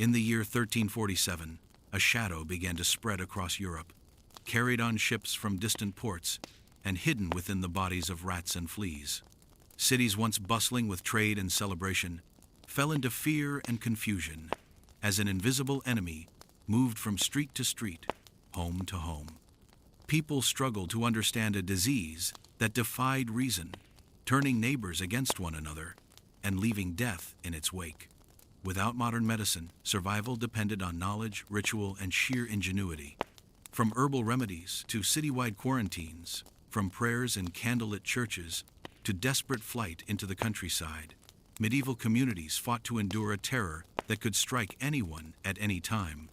In the year 1347, a shadow began to spread across Europe, carried on ships from distant ports, and hidden within the bodies of rats and fleas. Cities once bustling with trade and celebration fell into fear and confusion as an invisible enemy moved from street to street, home to home. People struggled to understand a disease that defied reason, turning neighbors against one another and leaving death in its wake. Without modern medicine, survival depended on knowledge, ritual, and sheer ingenuity. From herbal remedies to citywide quarantines, from prayers in candlelit churches to desperate flight into the countryside, medieval communities fought to endure a terror that could strike anyone at any time.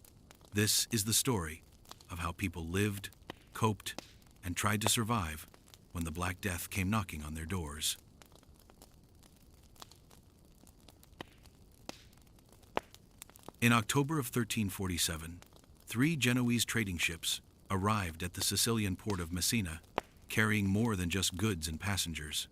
This is the story of how people lived, coped, and tried to survive when the Black Death came knocking on their doors. In October of 1347, 3 Genoese trading ships arrived at the Sicilian port of Messina, carrying more than just goods and passengers.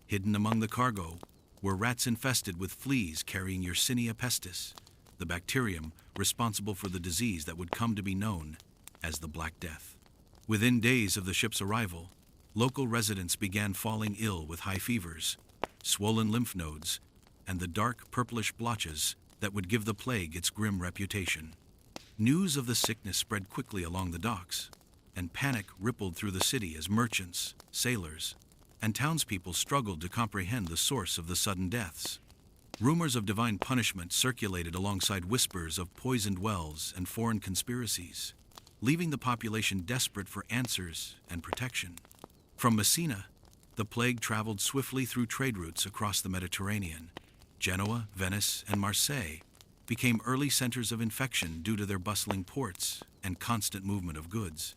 Hidden among the cargo were rats infested with fleas carrying Yersinia pestis, the bacterium responsible for the disease that would come to be known as the Black Death. Within days of the ship's arrival, local residents began falling ill with high fevers, swollen lymph nodes, and the dark purplish blotches that would give the plague its grim reputation. News of the sickness spread quickly along the docks, and panic rippled through the city as merchants, sailors, and townspeople struggled to comprehend the source of the sudden deaths. Rumors of divine punishment circulated alongside whispers of poisoned wells and foreign conspiracies, leaving the population desperate for answers and protection. From Messina, the plague traveled swiftly through trade routes across the Mediterranean. Genoa, Venice, and Marseille became early centers of infection due to their bustling ports and constant movement of goods.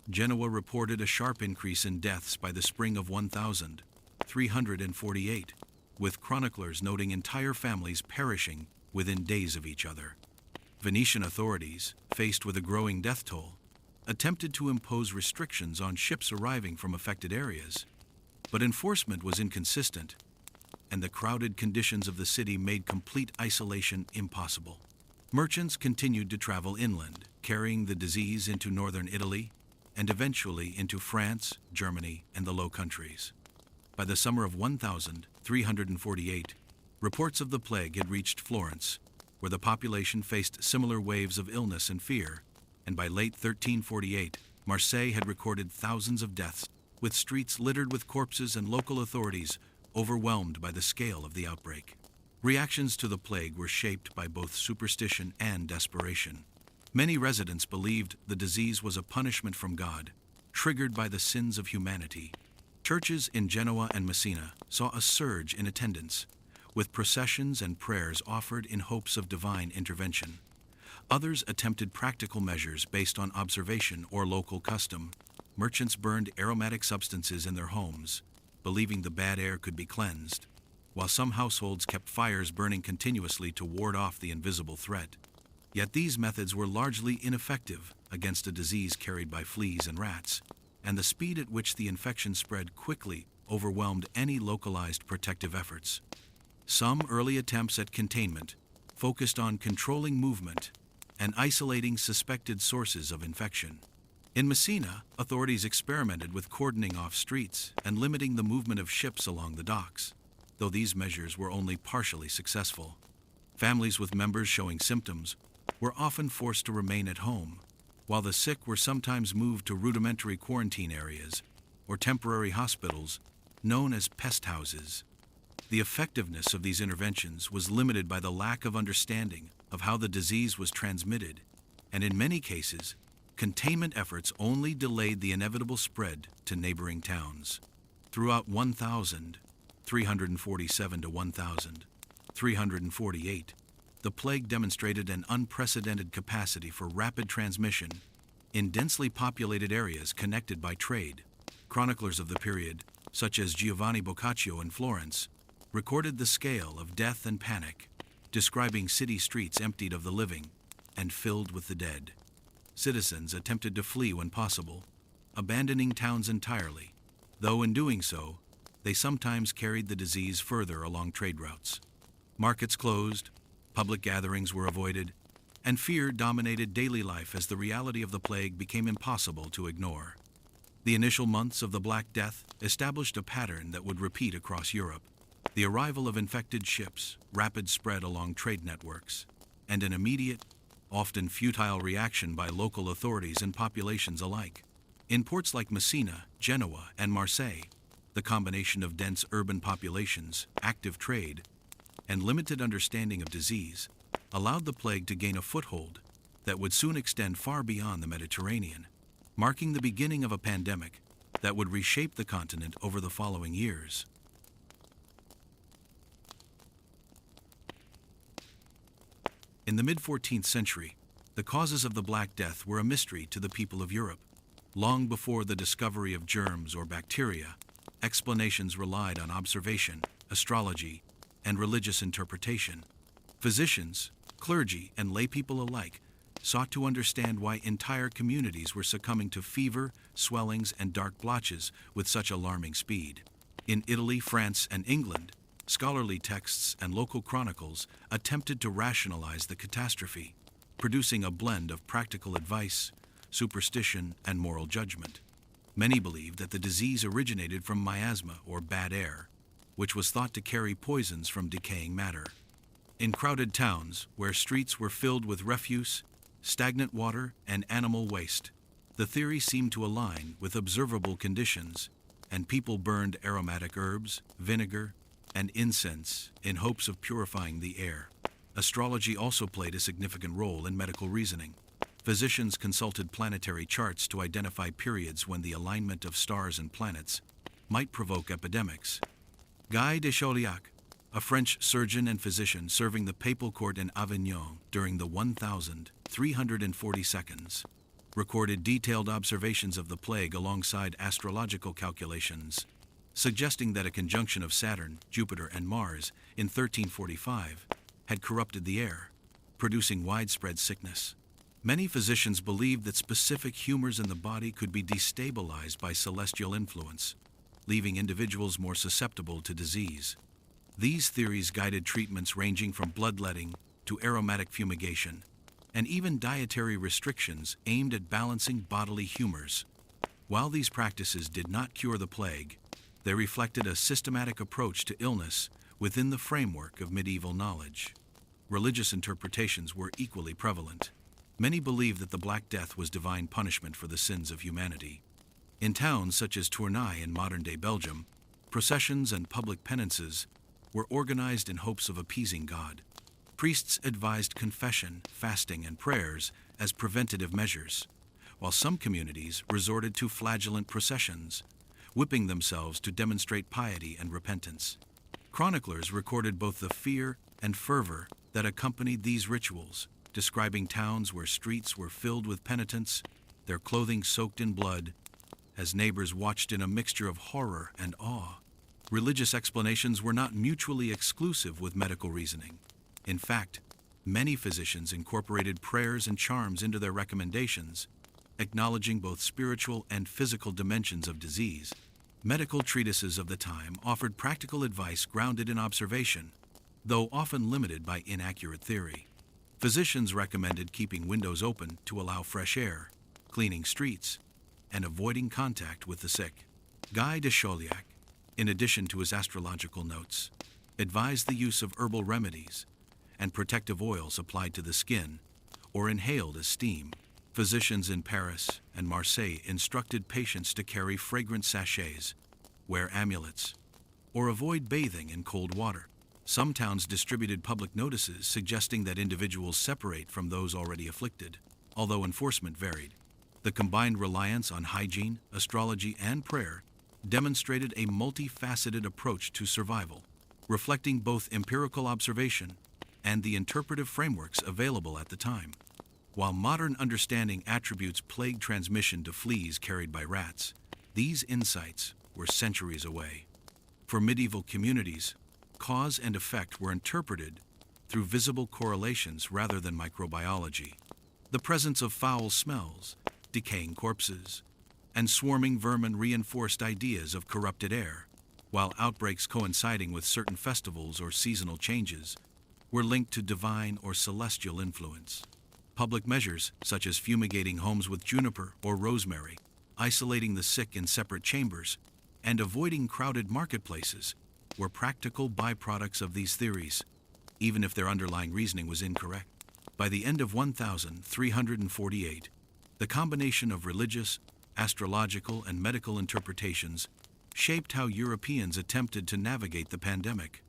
Genoa reported a sharp increase in deaths by the spring of 1348, with chroniclers noting entire families perishing within days of each other. Venetian authorities, faced with a growing death toll, attempted to impose restrictions on ships arriving from affected areas, but enforcement was inconsistent, and the crowded conditions of the city made complete isolation impossible. Merchants continued to travel inland, carrying the disease into northern Italy and eventually into France, Germany, and the Low Countries. By the summer of 1348, reports of the plague had reached Florence, where the population faced similar waves of illness and fear, and by late 1348, Marseille had recorded thousands of deaths, with streets littered with corpses and local authorities overwhelmed by the scale of the outbreak. Reactions to the plague were shaped by both superstition and desperation. Many residents believed the disease was a punishment from God, triggered by the sins of humanity. Churches in Genoa and Messina saw a surge in attendance, with processions and prayers offered in hopes of divine intervention. Others attempted practical measures based on observation or local custom. Merchants burned aromatic substances in their homes, believing the bad air could be cleansed, while some households kept fires burning continuously to ward off the invisible threat. Yet these methods were largely ineffective against a disease carried by fleas and rats, and the speed at which the infection spread quickly overwhelmed any localized protective efforts. Some early attempts at containment focused on controlling movement and isolating suspected sources of infection. In Messina, authorities experimented with cordoning off streets and limiting the movement of ships along the docks, though these measures were only partially successful. Families with members showing symptoms were often forced to remain at home, while the sick were sometimes moved to rudimentary quarantine areas or temporary hospitals known as pest houses. The effectiveness of these interventions was limited by the lack of understanding of how the disease was transmitted, and in many cases, containment efforts only delayed the inevitable spread to neighboring towns. Throughout 1347 to 1348, the plague demonstrated an unprecedented capacity for rapid transmission in densely populated areas connected by trade. Chroniclers of the period, such as Giovanni Boccaccio in Florence, recorded the scale of death and panic, describing city streets emptied of the living and filled with the dead. Citizens attempted to flee when possible, abandoning towns entirely, though in doing so, they sometimes carried the disease further along trade routes. Markets closed, public gatherings were avoided, and fear dominated daily life as the reality of the plague became impossible to ignore. The initial months of the Black Death established a pattern that would repeat across Europe. The arrival of infected ships, rapid spread along trade networks, and an immediate, often futile reaction by local authorities and populations alike. In ports like Messina, Genoa, and Marseille, the combination of dense urban populations, active trade, and limited understanding of disease allowed the plague to gain a foothold that would soon extend far beyond the Mediterranean, marking the beginning of a pandemic that would reshape the continent over the following years. In the mid-14th century, the causes of the Black Death were a mystery to the people of Europe. Long before the discovery of germs or bacteria, explanations relied on observation, astrology, and religious interpretation. Physicians, clergy, and laypeople alike sought to understand why entire communities were succumbing to fever, swellings, and dark blotches with such alarming speed. In Italy, France, and England, scholarly texts and local chronicles attempted to rationalize the catastrophe, producing a blend of practical advice, superstition, and moral judgment. Many believed that the disease originated from miasma or bad air, which was thought to carry poisons from decaying matter. In crowded towns, where streets were filled with refuse, stagnant water, and animal waste, the theory seemed to align with observable conditions, and people burned aromatic herbs, vinegar, and incense in hopes of purifying the air. Astrology also played a significant role in medical reasoning. Physicians consulted planetary charts to identify periods when the alignment of stars and planets might provoke epidemics. Guy de Chauliac, a French surgeon and physician serving the papal court in Avignon during the 1342, recorded detailed observations of the plague alongside astrological calculations, suggesting that a conjunction of Saturn, Jupiter, and Mars in 1345 had corrupted the air, producing widespread sickness. Many physicians believed that specific humors in the body could be destabilized by celestial influence, leaving individuals more susceptible to disease. These theories guided treatments ranging from bloodletting to aromatic fumigation, and even dietary restrictions aimed at balancing bodily humors. While these practices did not cure the plague, they reflected a systematic approach to illness within the framework of medieval knowledge. Religious interpretations were equally prevalent. Many believed that the Black Death was divine punishment for the sins of humanity. In towns such as Tournai in modern-day Belgium, processions and public penances were organized in hopes of appeasing God. Priests advised confession, fasting, and prayers as preventative measures, while some communities resorted to flagellant processions, whipping themselves to demonstrate piety and repentance. Chroniclers recorded both the fear and fervor that accompanied these rituals, describing towns where streets were filled with penitents, their clothing soaked in blood, as neighbors watched in a mixture of horror and awe. Religious explanations were not mutually exclusive with medical reasoning. In fact, many physicians incorporated prayers and charms into their recommendations, acknowledging both spiritual and physical dimensions of disease. Medical treatises of the time offered practical advice grounded in observation, though often limited by inaccurate theory. Physicians recommended keeping windows open to allow fresh air, cleaning streets, and avoiding contact with the sick. Guy de Chauliac, in addition to his astrological notes, advised the use of herbal remedies and protective oils applied to the skin or inhaled as steam. Physicians in Paris and Marseille instructed patients to carry fragrant sachets, wear amulets, or avoid bathing in cold water. Some towns distributed public notices suggesting that individuals separate from those already afflicted, although enforcement varied. The combined reliance on hygiene, astrology, and prayer demonstrated a multifaceted approach to survival, reflecting both empirical observation and the interpretive frameworks available at the time. While modern understanding attributes plague transmission to fleas carried by rats, these insights were centuries away. For medieval communities, cause and effect were interpreted through visible correlations rather than microbiology. The presence of foul smells, decaying corpses, and swarming vermin reinforced ideas of corrupted air, while outbreaks coinciding with certain festivals or seasonal changes were linked to divine or celestial influence. Public measures, such as fumigating homes with juniper or rosemary, isolating the sick in separate chambers, and avoiding crowded marketplaces, were practical byproducts of these theories, even if their underlying reasoning was incorrect. By the end of 1348, the combination of religious, astrological, and medical interpretations shaped how Europeans attempted to navigate the pandemic.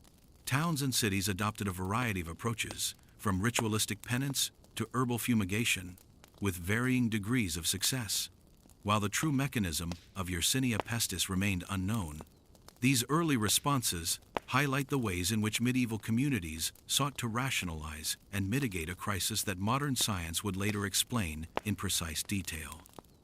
Towns and cities adopted a variety of approaches, from ritualistic penance to herbal fumigation, with varying degrees of success. While the true mechanism of Yersinia pestis remained unknown, these early responses highlight the ways in which medieval communities sought to rationalize and mitigate a crisis that modern science would later explain in precise detail.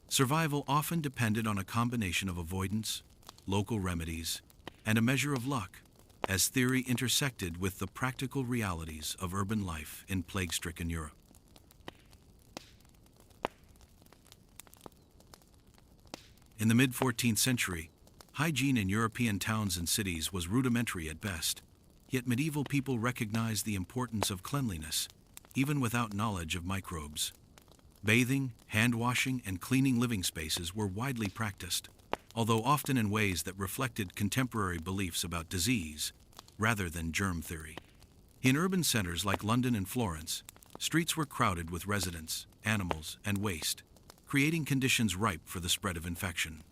Survival often depended on a combination of avoidance, local remedies, and a measure of luck, as theory intersected with the practical realities of urban life in plague-stricken Europe. In the mid-14th century, hygiene in European towns and cities was rudimentary at best, yet medieval people recognized the importance of cleanliness, even without knowledge of microbes. Bathing, hand-washing, and cleaning living spaces were widely practiced, although often in ways that reflected contemporary beliefs about disease, rather than germ theory. In urban centers like London and Florence, streets were crowded with residents, animals, and waste, creating conditions ripe for the spread of infection.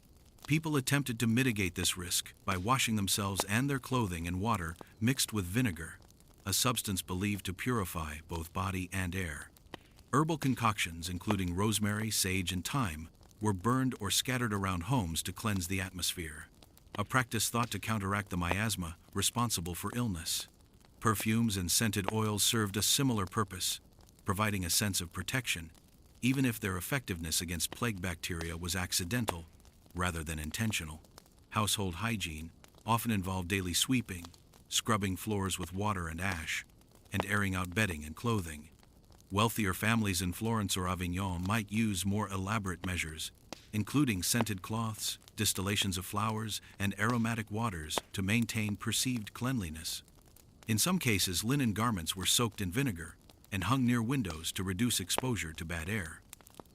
People attempted to mitigate this risk by washing themselves and their clothing in water mixed with vinegar, a substance believed to purify both body and air. Herbal concoctions, including rosemary, sage, and thyme, were burned or scattered around homes to cleanse the atmosphere, a practice thought to counteract the miasma responsible for illness. Perfumes and scented oils served a similar purpose, providing a sense of protection, even if their effectiveness against plague bacteria was accidental rather than intentional. Household hygiene often involved daily sweeping, scrubbing floors with water and ash, and airing out bedding and clothing. Wealthier families in Florence or Avignon might use more elaborate measures, including scented cloths, distillations of flowers, and aromatic waters to maintain perceived cleanliness. In some cases, linen garments were soaked in vinegar and hung near windows to reduce exposure to bad air.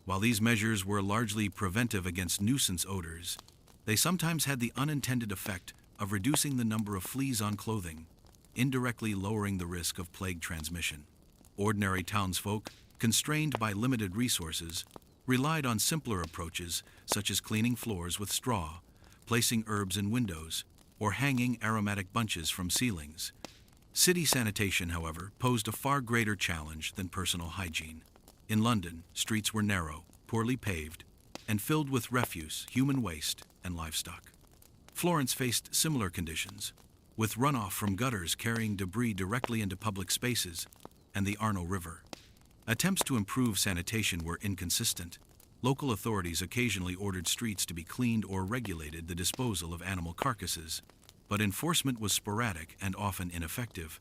While these measures were largely preventive against nuisance odors, they sometimes had the unintended effect of reducing the number of fleas on clothing, indirectly lowering the risk of plague transmission. Ordinary townsfolk, constrained by limited resources, relied on simpler approaches such as cleaning floors with straw, placing herbs in windows, or hanging aromatic bunches from ceilings. City sanitation, however, posed a far greater challenge than personal hygiene. In London, streets were narrow, poorly paved, and filled with refuse, human waste, and livestock. Florence faced similar conditions, with runoff from gutters carrying debris directly into public spaces and the Arno River. Attempts to improve sanitation were inconsistent. Local authorities occasionally ordered streets to be cleaned or regulated the disposal of animal carcasses, but enforcement was sporadic and often ineffective.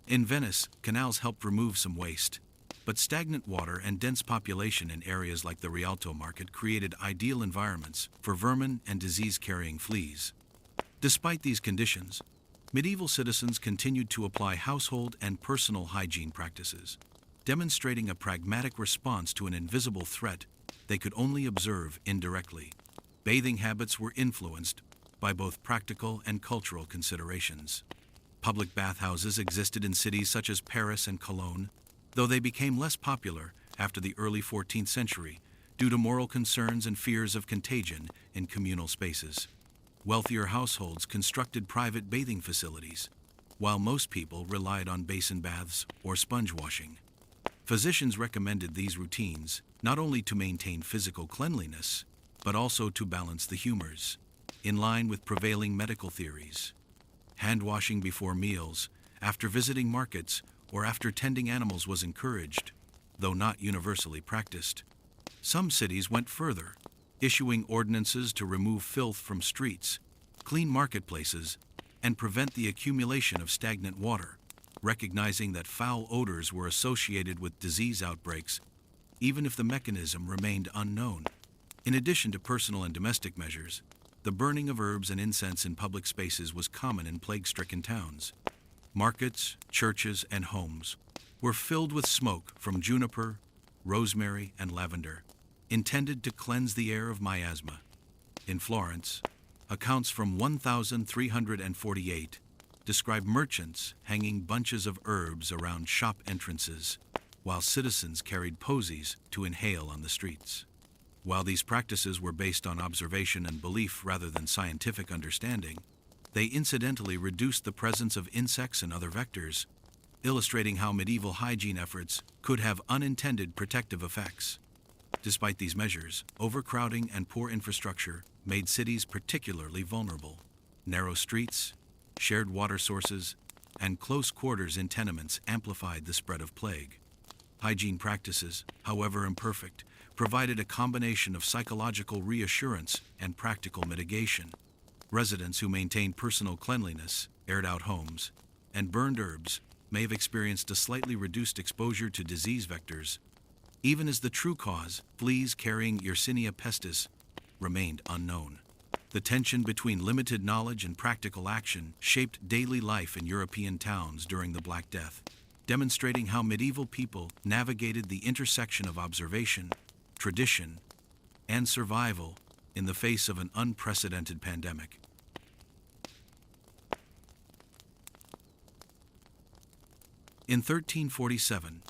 In Venice, canals helped remove some waste, but stagnant water and dense population in areas like the Rialto market created ideal environments for vermin and disease-carrying fleas. Despite these conditions, medieval citizens continued to apply household and personal hygiene practices, demonstrating a pragmatic response to an invisible threat they could only observe indirectly. Bathing habits were influenced by both practical and cultural considerations. Public bathhouses existed in cities such as Paris and Cologne, though they became less popular after the early 14th century due to moral concerns and fears of contagion in communal spaces. Wealthier households constructed private bathing facilities, while most people relied on basin baths or sponge washing. Physicians recommended these routines not only to maintain physical cleanliness, but also to balance the humors, in line with prevailing medical theories. Hand washing before meals, after visiting markets, or after tending animals was encouraged, though not universally practiced. Some cities went further, issuing ordinances to remove filth from streets, clean marketplaces, and prevent the accumulation of stagnant water, recognizing that foul odors were associated with disease outbreaks, even if the mechanism remained unknown. In addition to personal and domestic measures, the burning of herbs and incense in public spaces was common in plague-stricken towns. Markets, churches, and homes were filled with smoke from juniper, rosemary, and lavender, intended to cleanse the air of miasma. In Florence, accounts from 1348 describe merchants hanging bunches of herbs around shop entrances, while citizens carried posies to inhale on the streets. While these practices were based on observation and belief rather than scientific understanding, they incidentally reduced the presence of insects and other vectors, illustrating how medieval hygiene efforts could have unintended protective effects. Despite these measures, overcrowding and poor infrastructure made cities particularly vulnerable. Narrow streets, shared water sources, and close quarters in tenements amplified the spread of plague. Hygiene practices, however imperfect, provided a combination of psychological reassurance and practical mitigation. Residents who maintained personal cleanliness, aired out homes, and burned herbs may have experienced a slightly reduced exposure to disease vectors, even as the true cause, fleas carrying Yersinia pestis, remained unknown. The tension between limited knowledge and practical action shaped daily life in European towns during the Black Death, demonstrating how medieval people navigated the intersection of observation, tradition, and survival in the face of an unprecedented pandemic. In 1347,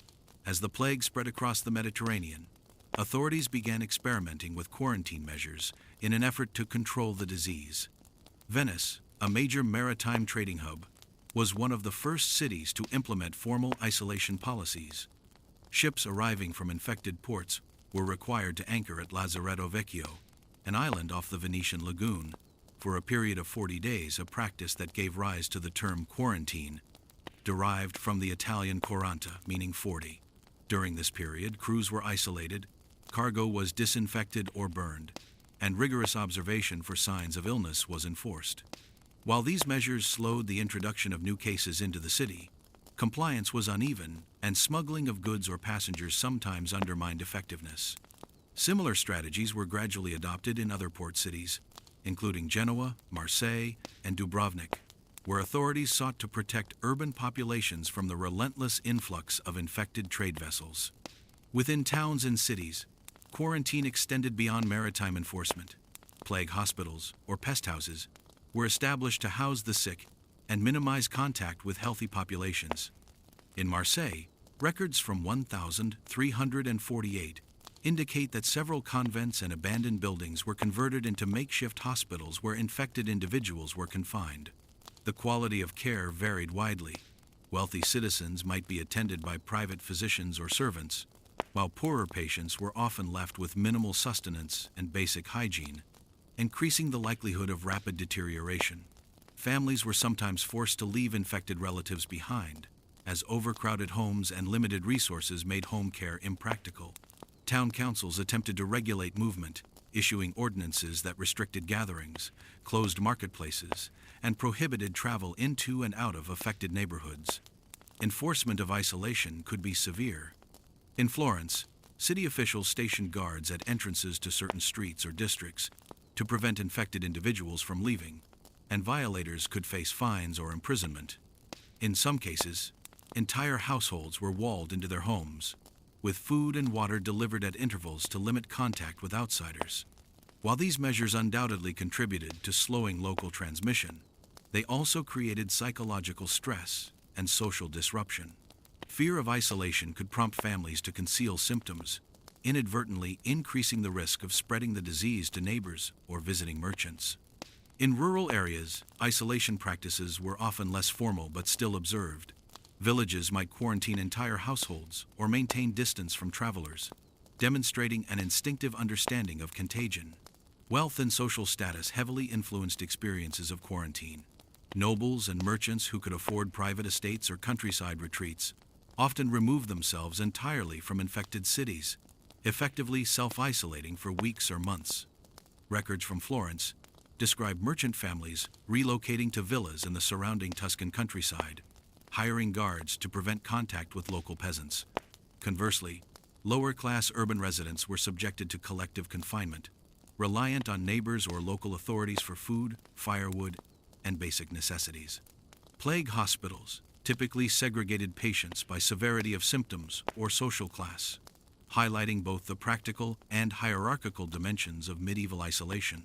as the plague spread across the Mediterranean, authorities began experimenting with quarantine measures in an effort to control the disease. Venice, a major maritime trading hub, was one of the first cities to implement formal isolation policies. Ships arriving from infected ports were required to anchor at Lazaretto Vecchio, an island off the Venetian lagoon, for a period of 40 days, a practice that gave rise to the term quarantine, derived from the Italian quaranta, meaning 40. During this period, crews were isolated, cargo was disinfected or burned, and rigorous observation for signs of illness was enforced. While these measures slowed the introduction of new cases into the city, compliance was uneven, and smuggling of goods or passengers sometimes undermined effectiveness. Similar strategies were gradually adopted in other port cities, including Genoa, Marseille, and Dubrovnik, where authorities sought to protect urban populations from the relentless influx of infected trade vessels. Within towns and cities, quarantine extended beyond maritime enforcement. Plague hospitals, or pest houses, were established to house the sick and minimize contact with healthy populations. In Marseille, records from 1348 indicate that several convents and abandoned buildings were converted into makeshift hospitals where infected individuals were confined. The quality of care varied widely. Wealthy citizens might be attended by private physicians or servants, while poorer patients were often left with minimal sustenance and basic hygiene, increasing the likelihood of rapid deterioration. Families were sometimes forced to leave infected relatives behind, as overcrowded homes and limited resources made home care impractical. Town councils attempted to regulate movement, issuing ordinances that restricted gatherings, closed marketplaces, and prohibited travel into and out of affected neighborhoods. Enforcement of isolation could be severe. In Florence, city officials stationed guards at entrances to certain streets or districts to prevent infected individuals from leaving, and violators could face fines or imprisonment. In some cases, entire households were walled into their homes, with food and water delivered at intervals to limit contact with outsiders. While these measures undoubtedly contributed to slowing local transmission, they also created psychological stress and social disruption. Fear of isolation could prompt families to conceal symptoms, inadvertently increasing the risk of spreading the disease to neighbors or visiting merchants. In rural areas, isolation practices were often less formal but still observed. Villages might quarantine entire households or maintain distance from travelers, demonstrating an instinctive understanding of contagion. Wealth and social status heavily influenced experiences of quarantine. Nobles and merchants who could afford private estates or countryside retreats often removed themselves entirely from infected cities, effectively self-isolating for weeks or months. Records from Florence describe merchant families relocating to villas in the surrounding Tuscan countryside, hiring guards to prevent contact with local peasants. Conversely, lower-class urban residents were subjected to collective confinement, reliant on neighbors or local authorities for food, firewood, and basic necessities. Plague hospitals typically segregated patients by severity of symptoms or social class. highlighting both the practical and hierarchical dimensions of medieval isolation.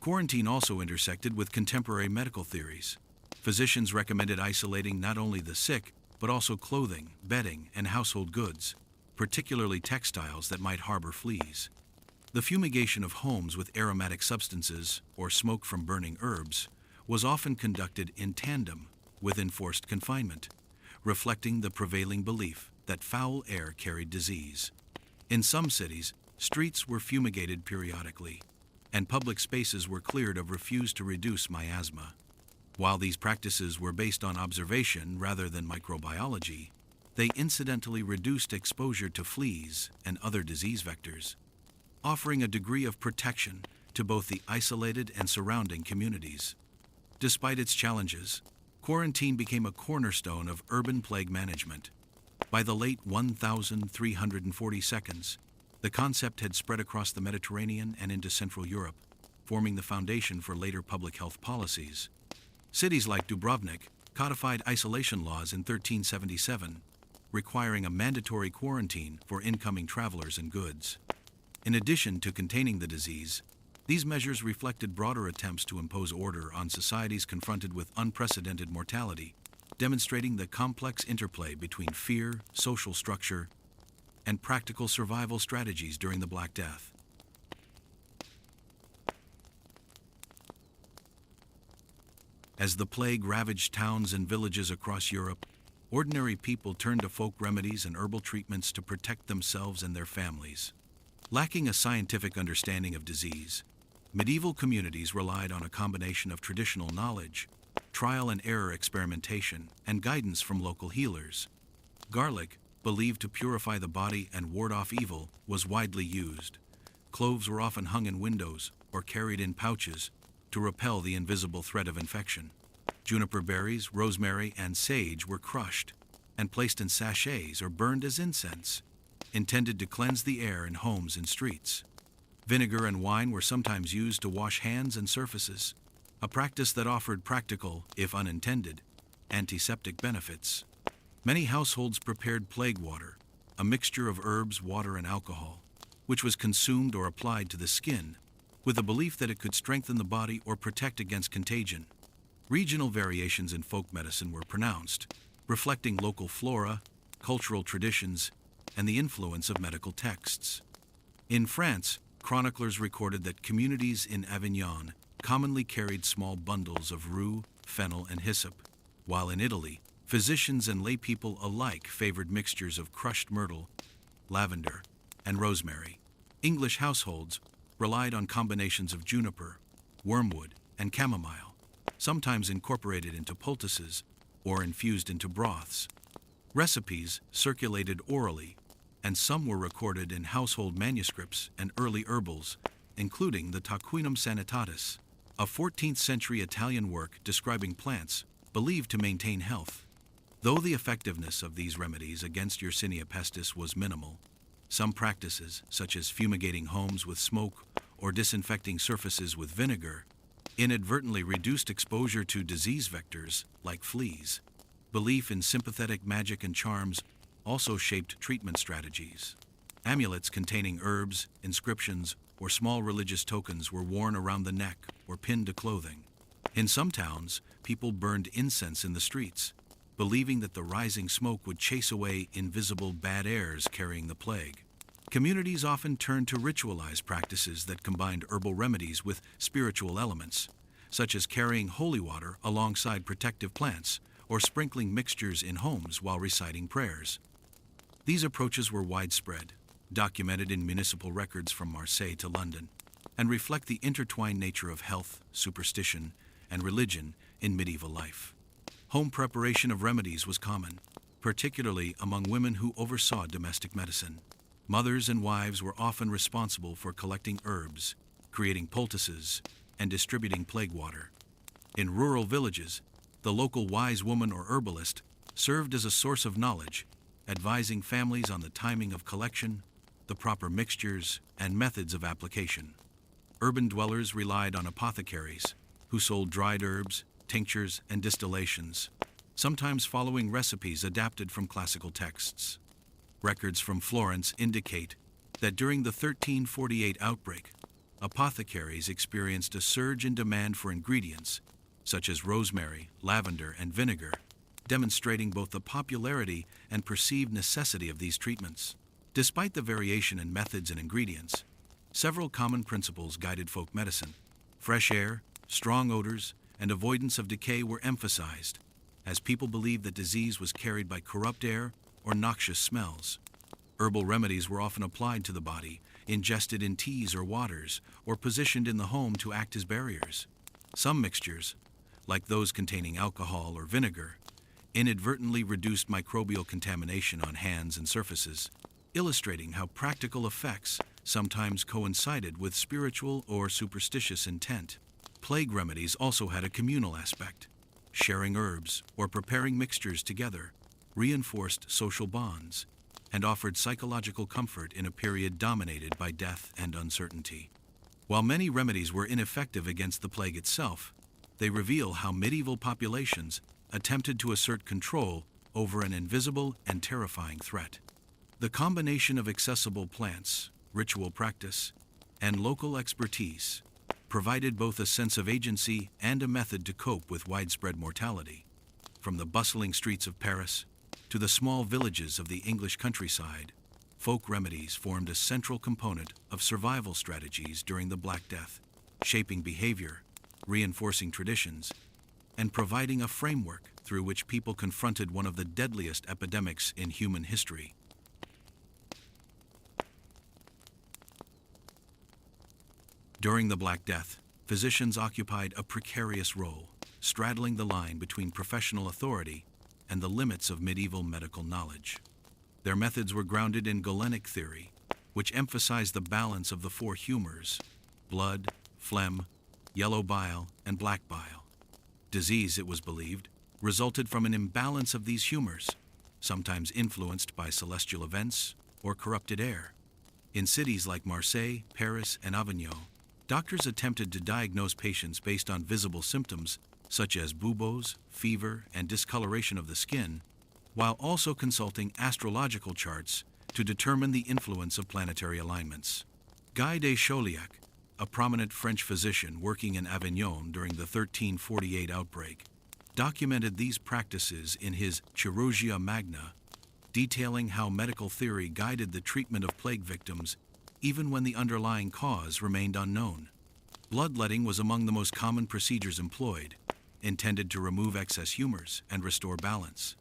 Quarantine also intersected with contemporary medical theories. Physicians recommended isolating not only the sick, but also clothing, bedding, and household goods, particularly textiles that might harbor fleas. The fumigation of homes with aromatic substances, or smoke from burning herbs, was often conducted in tandem with enforced confinement, reflecting the prevailing belief that foul air carried disease. In some cities, streets were fumigated periodically, and public spaces were cleared of refuse to reduce miasma. While these practices were based on observation rather than microbiology, they incidentally reduced exposure to fleas and other disease vectors, offering a degree of protection to both the isolated and surrounding communities. Despite its challenges, quarantine became a cornerstone of urban plague management. By the late 1340s, the concept had spread across the Mediterranean and into Central Europe, forming the foundation for later public health policies. Cities like Dubrovnik codified isolation laws in 1377, requiring a mandatory quarantine for incoming travelers and goods. In addition to containing the disease, these measures reflected broader attempts to impose order on societies confronted with unprecedented mortality, demonstrating the complex interplay between fear, social structure, and practical survival strategies during the Black Death. As the plague ravaged towns and villages across Europe, ordinary people turned to folk remedies and herbal treatments to protect themselves and their families. Lacking a scientific understanding of disease, medieval communities relied on a combination of traditional knowledge, trial and error experimentation, and guidance from local healers. Garlic, believed to purify the body and ward off evil, was widely used. Cloves were often hung in windows or carried in pouches to repel the invisible threat of infection. Juniper berries, rosemary, and sage were crushed and placed in sachets or burned as incense, intended to cleanse the air in homes and streets. Vinegar and wine were sometimes used to wash hands and surfaces, a practice that offered practical, if unintended, antiseptic benefits. Many households prepared plague water, a mixture of herbs, water, and alcohol, which was consumed or applied to the skin, with the belief that it could strengthen the body or protect against contagion. Regional variations in folk medicine were pronounced, reflecting local flora, cultural traditions, and the influence of medical texts. In France, chroniclers recorded that communities in Avignon commonly carried small bundles of rue, fennel, and hyssop, while in Italy, physicians and laypeople alike favored mixtures of crushed myrtle, lavender, and rosemary. English households relied on combinations of juniper, wormwood, and chamomile, sometimes incorporated into poultices or infused into broths. Recipes circulated orally, and some were recorded in household manuscripts and early herbals, including the Tarquinum Sanitatis, a 14th century Italian work describing plants believed to maintain health. Though the effectiveness of these remedies against Yersinia pestis was minimal, some practices, such as fumigating homes with smoke or disinfecting surfaces with vinegar, inadvertently reduced exposure to disease vectors like fleas. Belief in sympathetic magic and charms also shaped treatment strategies. Amulets containing herbs, inscriptions, or small religious tokens were worn around the neck or pinned to clothing. In some towns, people burned incense in the streets, believing that the rising smoke would chase away invisible bad airs carrying the plague. Communities often turned to ritualized practices that combined herbal remedies with spiritual elements, such as carrying holy water alongside protective plants or sprinkling mixtures in homes while reciting prayers. These approaches were widespread, documented in municipal records from Marseille to London, and reflect the intertwined nature of health, superstition, and religion in medieval life. Home preparation of remedies was common, particularly among women who oversaw domestic medicine. Mothers and wives were often responsible for collecting herbs, creating poultices, and distributing plague water. In rural villages, the local wise woman or herbalist served as a source of knowledge, advising families on the timing of collection, the proper mixtures, and methods of application. Urban dwellers relied on apothecaries, who sold dried herbs, tinctures, and distillations, sometimes following recipes adapted from classical texts. Records from Florence indicate that during the 1348 outbreak, apothecaries experienced a surge in demand for ingredients such as rosemary, lavender, and vinegar, demonstrating both the popularity and perceived necessity of these treatments. Despite the variation in methods and ingredients, several common principles guided folk medicine. Fresh air, strong odors, and avoidance of decay were emphasized, as people believed that disease was carried by corrupt air or noxious smells. Herbal remedies were often applied to the body, ingested in teas or waters, or positioned in the home to act as barriers. Some mixtures, like those containing alcohol or vinegar, inadvertently reduced microbial contamination on hands and surfaces, illustrating how practical effects sometimes coincided with spiritual or superstitious intent. Plague remedies also had a communal aspect. Sharing herbs or preparing mixtures together reinforced social bonds and offered psychological comfort in a period dominated by death and uncertainty. While many remedies were ineffective against the plague itself, they reveal how medieval populations attempted to assert control over an invisible and terrifying threat. The combination of accessible plants, ritual practice, and local expertise provided both a sense of agency and a method to cope with widespread mortality. From the bustling streets of Paris to the small villages of the English countryside, folk remedies formed a central component of survival strategies during the Black Death, shaping behavior, reinforcing traditions, and providing a framework through which people confronted one of the deadliest epidemics in human history. During the Black Death, physicians occupied a precarious role, straddling the line between professional authority and the limits of medieval medical knowledge. Their methods were grounded in Galenic theory, which emphasized the balance of the four humors: blood, phlegm, yellow bile, and black bile. Disease, it was believed, resulted from an imbalance of these humors, sometimes influenced by celestial events or corrupted air. In cities like Marseille, Paris, and Avignon, doctors attempted to diagnose patients based on visible symptoms such as buboes, fever, and discoloration of the skin, while also consulting astrological charts to determine the influence of planetary alignments. Guy de Chauliac, a prominent French physician working in Avignon during the 1348 outbreak, documented these practices in his Chirurgia Magna, detailing how medical theory guided the treatment of plague victims even when the underlying cause remained unknown. Bloodletting was among the most common procedures employed, intended to remove excess humors and restore balance.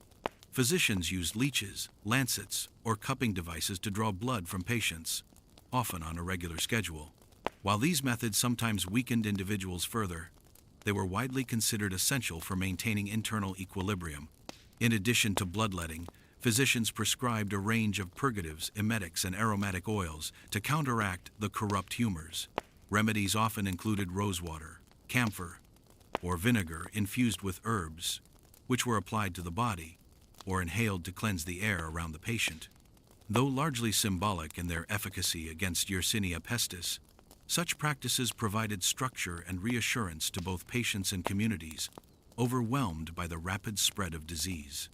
Physicians used leeches, lancets, or cupping devices to draw blood from patients, often on a regular schedule. While these methods sometimes weakened individuals further, they were widely considered essential for maintaining internal equilibrium. In addition to bloodletting, physicians prescribed a range of purgatives, emetics, and aromatic oils to counteract the corrupt humors. Remedies often included rosewater, camphor, or vinegar infused with herbs, which were applied to the body or inhaled to cleanse the air around the patient. Though largely symbolic in their efficacy against Yersinia pestis, such practices provided structure and reassurance to both patients and communities overwhelmed by the rapid spread of disease.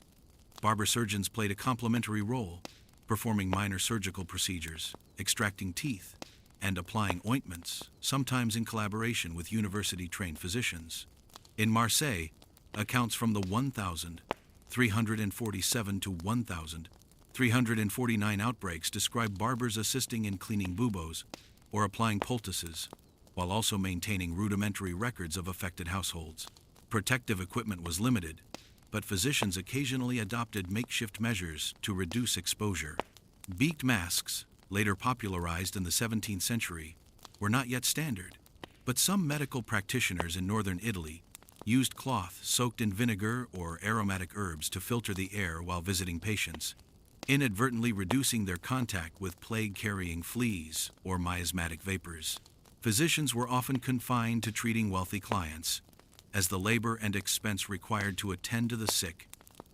Barber surgeons played a complementary role, performing minor surgical procedures, extracting teeth, and applying ointments, sometimes in collaboration with university-trained physicians. In Marseille, accounts from the 1,347 to 1,349 outbreaks describe barbers assisting in cleaning buboes or applying poultices, while also maintaining rudimentary records of affected households. Protective equipment was limited, but physicians occasionally adopted makeshift measures to reduce exposure. Beaked masks, later popularized in the 17th century, were not yet standard, but some medical practitioners in northern Italy used cloth soaked in vinegar or aromatic herbs to filter the air while visiting patients, inadvertently reducing their contact with plague-carrying fleas or miasmatic vapors. Physicians were often confined to treating wealthy clients, as the labor and expense required to attend to the sick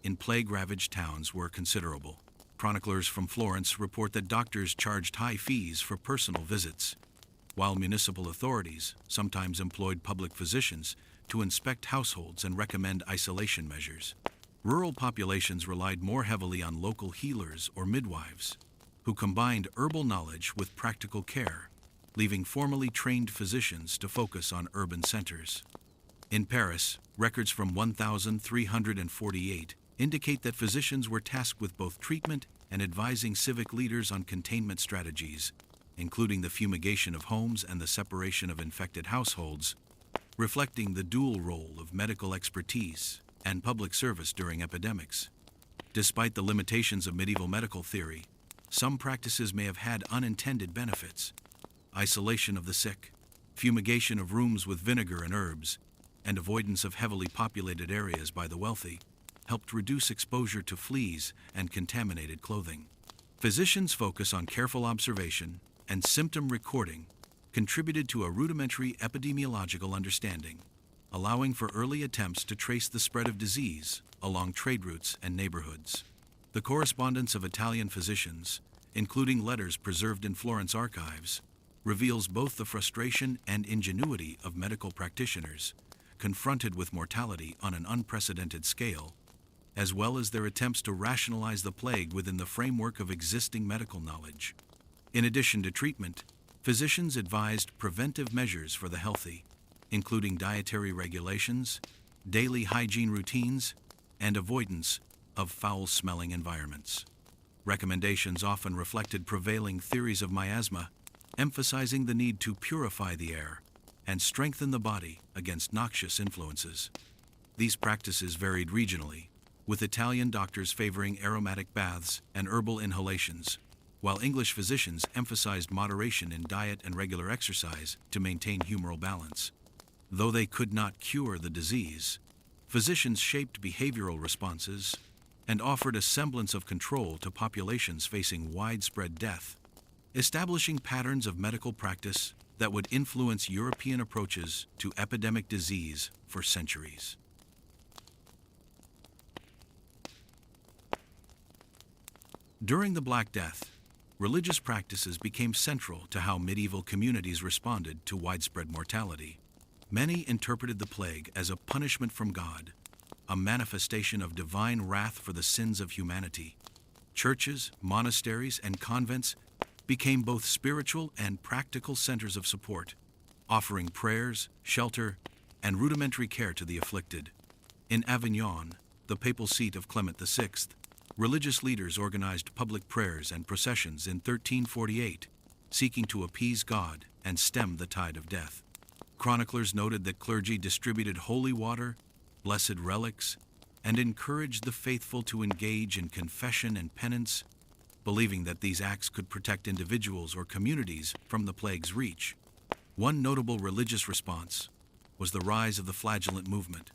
in plague-ravaged towns were considerable. Chroniclers from Florence report that doctors charged high fees for personal visits, while municipal authorities sometimes employed public physicians to inspect households and recommend isolation measures. Rural populations relied more heavily on local healers or midwives, who combined herbal knowledge with practical care, leaving formally trained physicians to focus on urban centers. In Paris, records from 1348 indicate that physicians were tasked with both treatment and advising civic leaders on containment strategies, including the fumigation of homes and the separation of infected households, reflecting the dual role of medical expertise and public service during epidemics. Despite the limitations of medieval medical theory, some practices may have had unintended benefits. Isolation of the sick, fumigation of rooms with vinegar and herbs, and avoidance of heavily populated areas by the wealthy helped reduce exposure to fleas and contaminated clothing. Physicians' focus on careful observation and symptom recording contributed to a rudimentary epidemiological understanding, allowing for early attempts to trace the spread of disease along trade routes and neighborhoods. The correspondence of Italian physicians, including letters preserved in Florence archives, reveals both the frustration and ingenuity of medical practitioners confronted with mortality on an unprecedented scale, as well as their attempts to rationalize the plague within the framework of existing medical knowledge. In addition to treatment, physicians advised preventive measures for the healthy, including dietary regulations, daily hygiene routines, and avoidance of foul-smelling environments. Recommendations often reflected prevailing theories of miasma, emphasizing the need to purify the air and strengthen the body against noxious influences. These practices varied regionally, with Italian doctors favoring aromatic baths and herbal inhalations, while English physicians emphasized moderation in diet and regular exercise to maintain humoral balance. Though they could not cure the disease, physicians shaped behavioral responses and offered a semblance of control to populations facing widespread death, establishing patterns of medical practice that would influence European approaches to epidemic disease for centuries. During the Black Death, religious practices became central to how medieval communities responded to widespread mortality. Many interpreted the plague as a punishment from God, a manifestation of divine wrath for the sins of humanity. Churches, monasteries, and convents became both spiritual and practical centers of support, offering prayers, shelter, and rudimentary care to the afflicted. In Avignon, the papal seat of Clement VI, religious leaders organized public prayers and processions in 1348, seeking to appease God and stem the tide of death. Chroniclers noted that clergy distributed holy water, blessed relics, and encouraged the faithful to engage in confession and penance, believing that these acts could protect individuals or communities from the plague's reach. One notable religious response was the rise of the flagellant movement.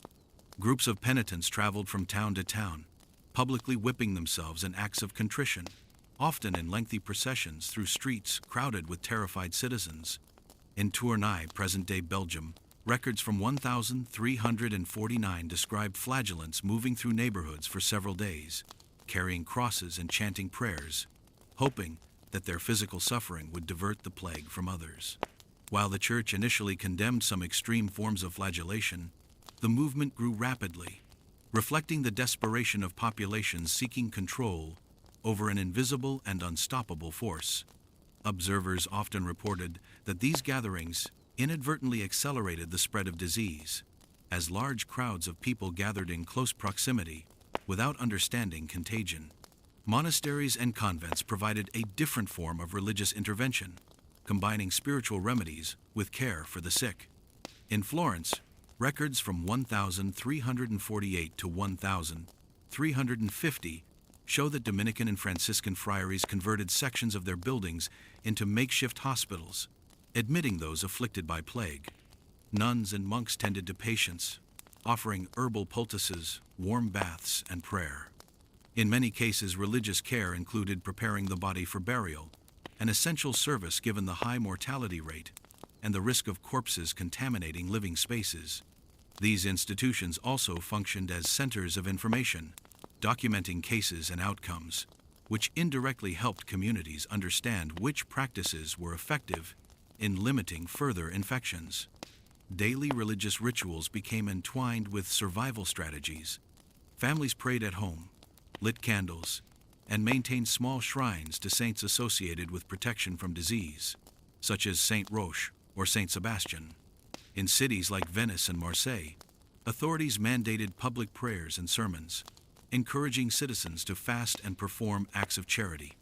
Groups of penitents traveled from town to town, publicly whipping themselves in acts of contrition, often in lengthy processions through streets crowded with terrified citizens. In Tournai, present-day Belgium, records from 1349 describe flagellants moving through neighborhoods for several days, carrying crosses and chanting prayers, hoping that their physical suffering would divert the plague from others. While the Church initially condemned some extreme forms of flagellation, the movement grew rapidly, reflecting the desperation of populations seeking control over an invisible and unstoppable force. Observers often reported that these gatherings inadvertently accelerated the spread of disease, as large crowds of people gathered in close proximity without understanding contagion. Monasteries and convents provided a different form of religious intervention, combining spiritual remedies with care for the sick. In Florence, records from 1348 to 1350 show that Dominican and Franciscan friaries converted sections of their buildings into makeshift hospitals, admitting those afflicted by plague. Nuns and monks tended to patients, offering herbal poultices, warm baths, and prayer. In many cases, religious care included preparing the body for burial, an essential service given the high mortality rate and the risk of corpses contaminating living spaces. These institutions also functioned as centers of information, documenting cases and outcomes, which indirectly helped communities understand which practices were effective in limiting further infections. Daily religious rituals became entwined with survival strategies. Families prayed at home, lit candles, and maintained small shrines to saints associated with protection from disease, such as Saint Roche or Saint Sebastian. In cities like Venice and Marseille, authorities mandated public prayers and sermons, encouraging citizens to fast and perform acts of charity.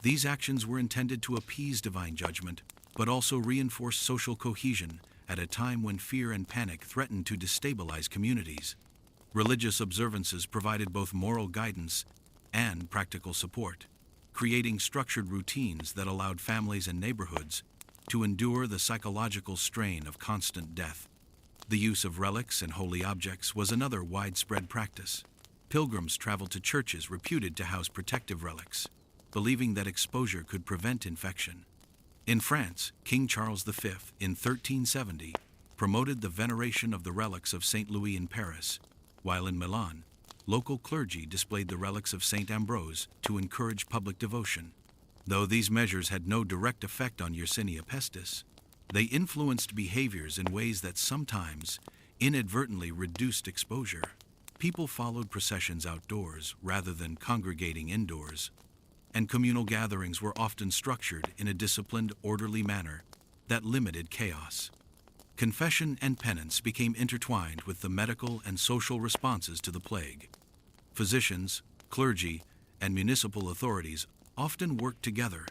These actions were intended to appease divine judgment, but also reinforce social cohesion at a time when fear and panic threatened to destabilize communities. Religious observances provided both moral guidance and practical support, creating structured routines that allowed families and neighborhoods to endure the psychological strain of constant death. The use of relics and holy objects was another widespread practice. Pilgrims traveled to churches reputed to house protective relics, believing that exposure could prevent infection. In France, King Charles V, in 1370, promoted the veneration of the relics of Saint Louis in Paris, while in Milan, local clergy displayed the relics of Saint Ambrose to encourage public devotion. Though these measures had no direct effect on Yersinia pestis, they influenced behaviors in ways that sometimes inadvertently reduced exposure. People followed processions outdoors rather than congregating indoors, and communal gatherings were often structured in a disciplined, orderly manner that limited chaos. Confession and penance became intertwined with the medical and social responses to the plague. Physicians, clergy, and municipal authorities often worked together,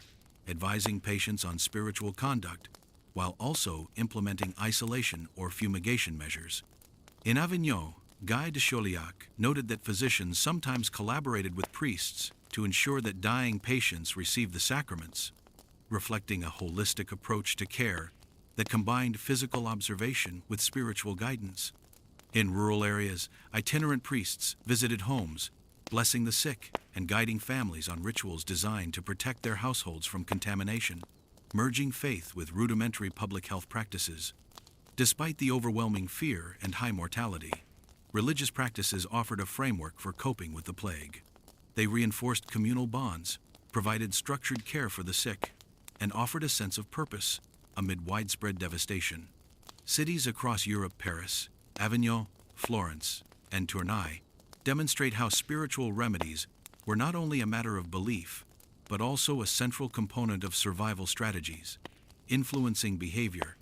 advising patients on spiritual conduct, while also implementing isolation or fumigation measures. In Avignon, Guy de Chauliac noted that physicians sometimes collaborated with priests to ensure that dying patients received the sacraments, reflecting a holistic approach to care that combined physical observation with spiritual guidance. In rural areas, itinerant priests visited homes, blessing the sick and guiding families on rituals designed to protect their households from contamination, merging faith with rudimentary public health practices. Despite the overwhelming fear and high mortality, religious practices offered a framework for coping with the plague. They reinforced communal bonds, provided structured care for the sick, and offered a sense of purpose amid widespread devastation. Cities across Europe, Paris, Avignon, Florence, and Tournai, demonstrate how spiritual remedies were not only a matter of belief, but also a central component of survival strategies, influencing behavior,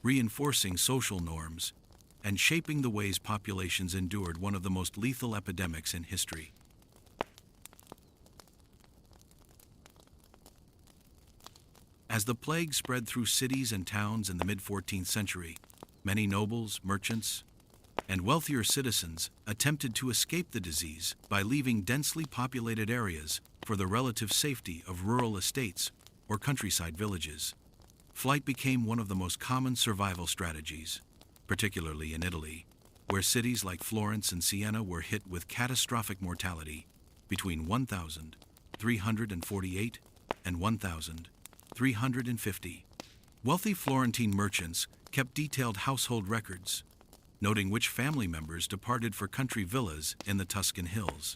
reinforcing social norms, and shaping the ways populations endured one of the most lethal epidemics in history. As the plague spread through cities and towns in the mid-14th century, many nobles, merchants, and wealthier citizens attempted to escape the disease by leaving densely populated areas for the relative safety of rural estates or countryside villages. Flight became one of the most common survival strategies, particularly in Italy, where cities like Florence and Siena were hit with catastrophic mortality between 1,348 and 1,350. Wealthy Florentine merchants kept detailed household records, noting which family members departed for country villas in the Tuscan hills.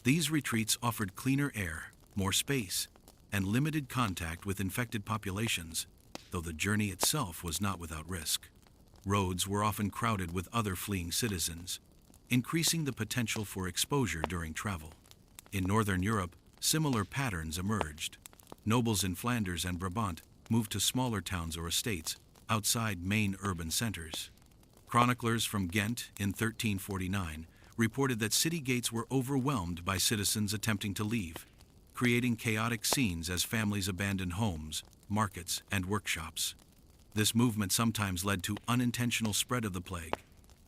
These retreats offered cleaner air, more space, and limited contact with infected populations, though the journey itself was not without risk. Roads were often crowded with other fleeing citizens, increasing the potential for exposure during travel. In Northern Europe, similar patterns emerged. Nobles in Flanders and Brabant moved to smaller towns or estates outside main urban centers. Chroniclers from Ghent in 1349 reported that city gates were overwhelmed by citizens attempting to leave, creating chaotic scenes as families abandoned homes, markets, and workshops. This movement sometimes led to unintentional spread of the plague,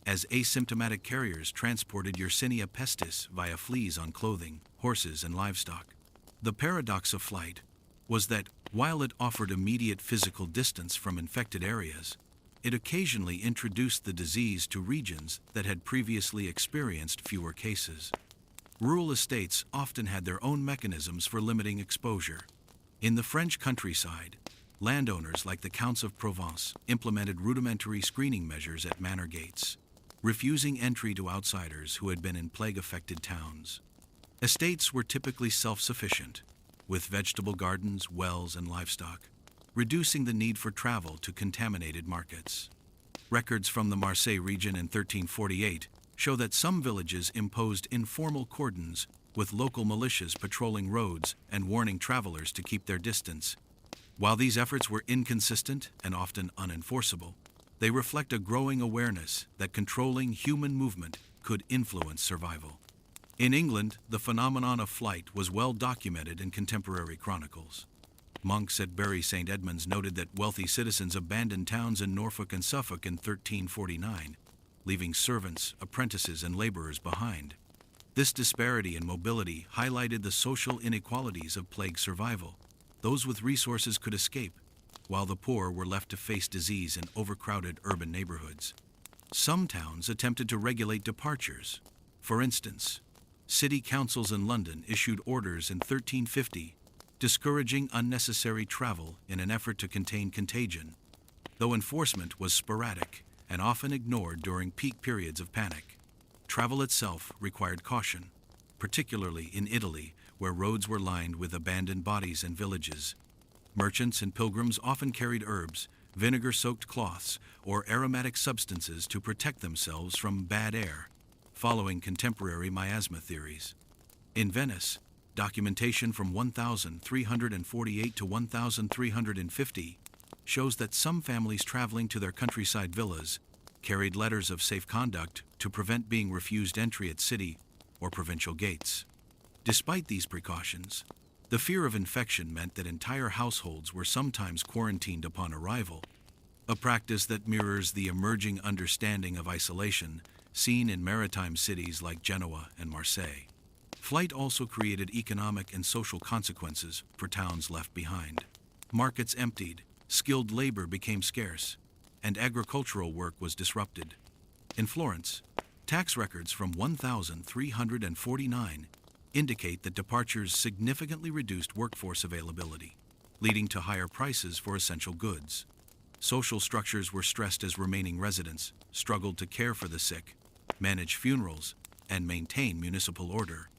as asymptomatic carriers transported Yersinia pestis via fleas on clothing, horses, and livestock. The paradox of flight was that, while it offered immediate physical distance from infected areas, it occasionally introduced the disease to regions that had previously experienced fewer cases. Rural estates often had their own mechanisms for limiting exposure. In the French countryside, landowners like the Counts of Provence implemented rudimentary screening measures at manor gates, refusing entry to outsiders who had been in plague-affected towns. Estates were typically self-sufficient, with vegetable gardens, wells, and livestock, reducing the need for travel to contaminated markets. Records from the Marseille region in 1348 show that some villages imposed informal cordons, with local militias patrolling roads and warning travelers to keep their distance. While these efforts were inconsistent and often unenforceable, they reflect a growing awareness that controlling human movement could influence survival. In England, the phenomenon of flight was well documented in contemporary chronicles. Monks at Bury St. Edmunds noted that wealthy citizens abandoned towns in Norfolk and Suffolk in 1349, leaving servants, apprentices, and laborers behind. This disparity in mobility highlighted the social inequalities of plague survival. Those with resources could escape, while the poor were left to face disease in overcrowded urban neighborhoods. Some towns attempted to regulate departures. For instance, city councils in London issued orders in 1350 discouraging unnecessary travel in an effort to contain contagion, though enforcement was sporadic and often ignored during peak periods of panic. Travel itself required caution, particularly in Italy, where roads were lined with abandoned bodies and villages. Merchants and pilgrims often carried herbs, vinegar-soaked cloths, or aromatic substances to protect themselves from bad air, following contemporary miasma theories. In Venice, documentation from 1348 to 1350 shows that some families traveling to their countryside villas carried letters of safe conduct to prevent being refused entry at city or provincial gates. Despite these precautions, the fear of infection meant that entire households were sometimes quarantined upon arrival, a practice that mirrors the emerging understanding of isolation seen in maritime cities like Genoa and Marseille. Flight also created economic and social consequences for towns left behind. Markets emptied, skilled labor became scarce, and agricultural work was disrupted. In Florence, tax records from 1349 indicate that departures significantly reduced workforce availability, leading to higher prices for essential goods. Social structures were stressed as remaining residents struggled to care for the sick, manage funerals, and maintain municipal order.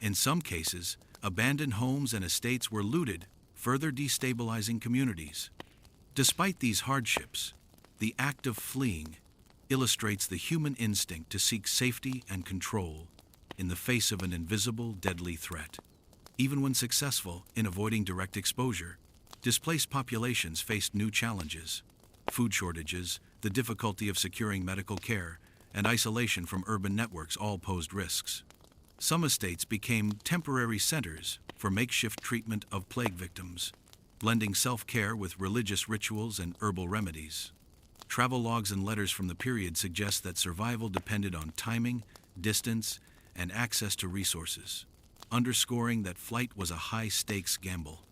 In some cases, abandoned homes and estates were looted, further destabilizing communities. Despite these hardships, the act of fleeing illustrates the human instinct to seek safety and control in the face of an invisible, deadly threat. Even when successful in avoiding direct exposure, displaced populations faced new challenges. Food shortages, the difficulty of securing medical care, and isolation from urban networks all posed risks. Some estates became temporary centers for makeshift treatment of plague victims, blending self-care with religious rituals and herbal remedies. Travel logs and letters from the period suggest that survival depended on timing, distance, and access to resources, underscoring that flight was a high-stakes gamble.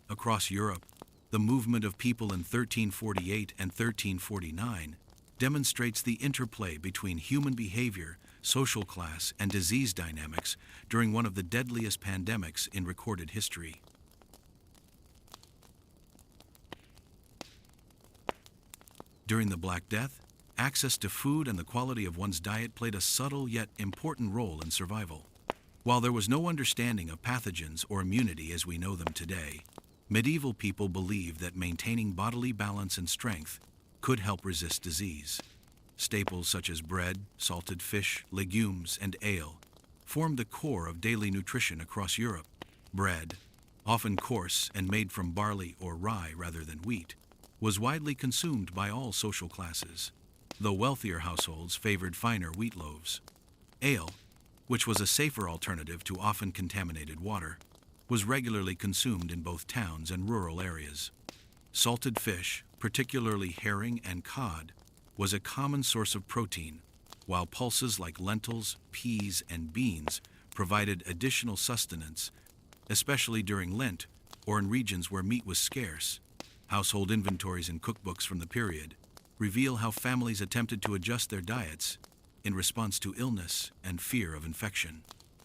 Across Europe, the movement of people in 1348 and 1349 demonstrates the interplay between human behavior, social class, and disease dynamics during one of the deadliest pandemics in recorded history. During the Black Death, access to food and the quality of one's diet played a subtle yet important role in survival. While there was no understanding of pathogens or immunity as we know them today, medieval people believed that maintaining bodily balance and strength could help resist disease. Staples such as bread, salted fish, legumes, and ale formed the core of daily nutrition across Europe. Bread, often coarse and made from barley or rye rather than wheat, was widely consumed by all social classes, though wealthier households favored finer wheat loaves. Ale, which was a safer alternative to often contaminated water, was regularly consumed in both towns and rural areas. Salted fish, particularly herring and cod, was a common source of protein, while pulses like lentils, peas, and beans provided additional sustenance, especially during Lent or in regions where meat was scarce. Household inventories and cookbooks from the period reveal how families attempted to adjust their diets in response to illness and fear of infection.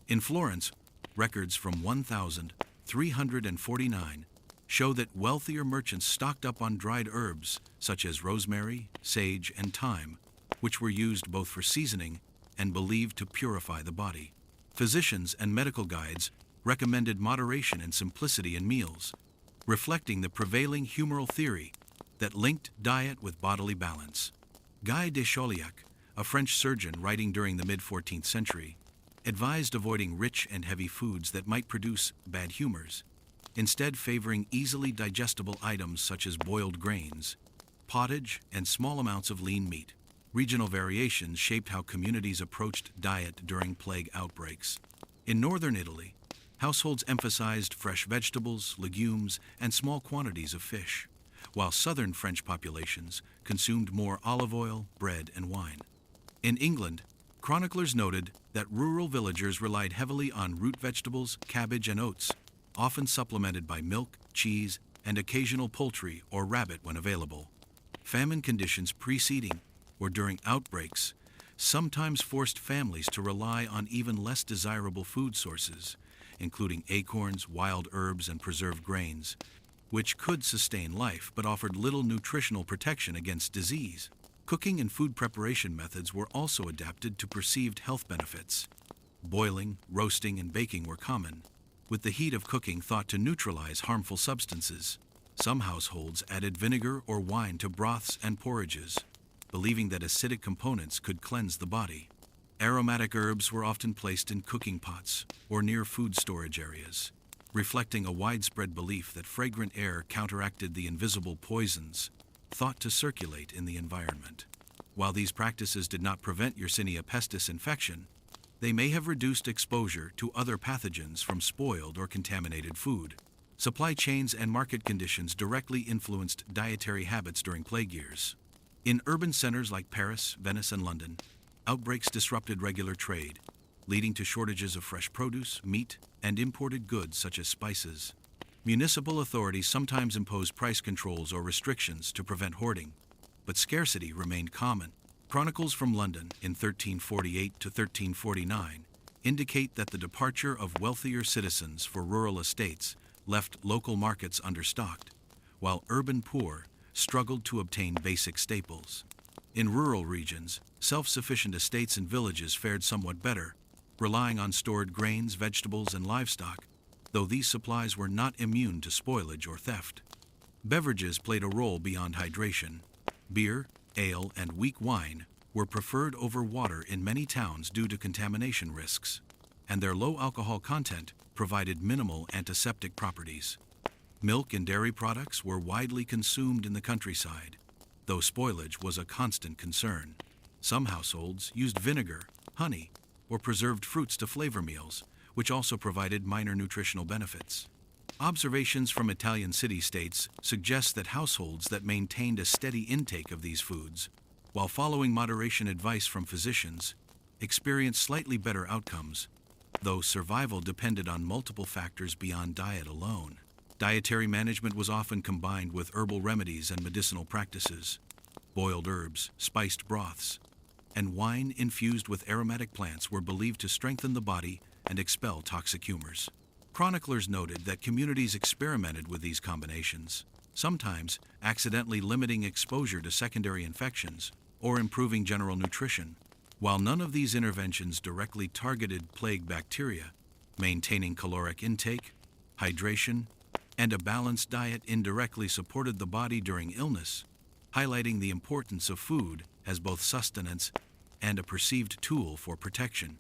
In Florence, records from 1349 show that wealthier merchants stocked up on dried herbs such as rosemary, sage, and thyme, which were used both for seasoning and believed to purify the body. Physicians and medical guides recommended moderation and simplicity in meals, reflecting the prevailing humoral theory that linked diet with bodily balance. Guy de Chauliac, a French surgeon writing during the mid-14th century, advised avoiding rich and heavy foods that might produce bad humors, instead favoring easily digestible items such as boiled grains, pottage, and small amounts of lean meat. Regional variations shaped how communities approached diet during plague outbreaks. In northern Italy, households emphasized fresh vegetables, legumes, and small quantities of fish, while southern French populations consumed more olive oil, bread, and wine. In England, chroniclers noted that rural villagers relied heavily on root vegetables, cabbage, and oats, often supplemented by milk, cheese, and occasional poultry or rabbit when available. Famine conditions preceding or during outbreaks sometimes forced families to rely on even less desirable food sources, including acorns, wild herbs, and preserved grains, which could sustain life but offered little nutritional protection against disease. Cooking and food preparation methods were also adapted to perceived health benefits. Boiling, roasting, and baking were common, with the heat of cooking thought to neutralize harmful substances. Some households added vinegar or wine to broths and porridges, believing that acidic components could cleanse the body. Aromatic herbs were often placed in cooking pots or near food storage areas, reflecting a widespread belief that fragrant air counteracted the invisible poisons thought to circulate in the environment. While these practices did not prevent Yersinia pestis infection, they may have reduced exposure to other pathogens from spoiled or contaminated food. Supply chains and market conditions directly influenced dietary habits during plague years. In urban centers like Paris, Venice, and London, outbreaks disrupted regular trade, leading to shortages of fresh produce, meat, and imported goods such as spices. Municipal authorities sometimes imposed price controls or restrictions to prevent hoarding, but scarcity remained common. Chronicles from London in 1348 to 1349 indicate that the departure of wealthier citizens for rural estates left local markets understocked, while urban poor struggled to obtain basic staples. In rural regions, self-sufficient estates and villages fared somewhat better, relying on stored grains, vegetables, and livestock, though these supplies were not immune to spoilage or theft. Beverages played a role beyond hydration. Beer, ale, and weak wine were preferred over water in many towns due to contamination risks, and their low alcohol content provided minimal antiseptic properties. Milk and dairy products were widely consumed in the countryside, though spoilage was a constant concern. Some households used vinegar, honey, or preserved fruits to flavor meals, which also provided minor nutritional benefits. Observations from Italian city-states suggest that households that maintained a steady intake of these foods, while following moderation advice from physicians, experienced slightly better outcomes, though survival depended on multiple factors beyond diet alone. Dietary management was often combined with herbal remedies and medicinal practices. Boiled herbs, spiced broths, and wine infused with aromatic plants were believed to strengthen the body and expel toxic humors. Chroniclers noted that communities experimented with these combinations, sometimes accidentally limiting exposure to secondary infections or improving general nutrition. While none of these interventions directly targeted plague bacteria, maintaining caloric intake, hydration, and a balanced diet indirectly supported the body during illness, highlighting the importance of food as both sustenance and a perceived tool for protection.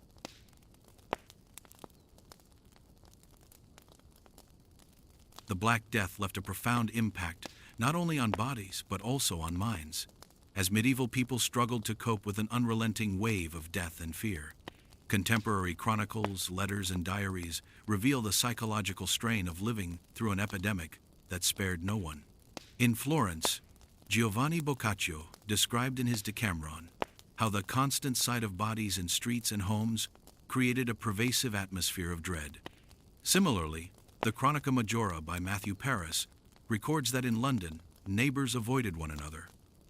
The Black Death left a profound impact not only on bodies but also on minds, as medieval people struggled to cope with an unrelenting wave of death and fear. Contemporary chronicles, letters, and diaries reveal the psychological strain of living through an epidemic that spared no one. In Florence, Giovanni Boccaccio described in his Decameron how the constant sight of bodies in streets and homes created a pervasive atmosphere of dread. Similarly, the Chronica Majora by Matthew Paris records that in London, neighbors avoided one another,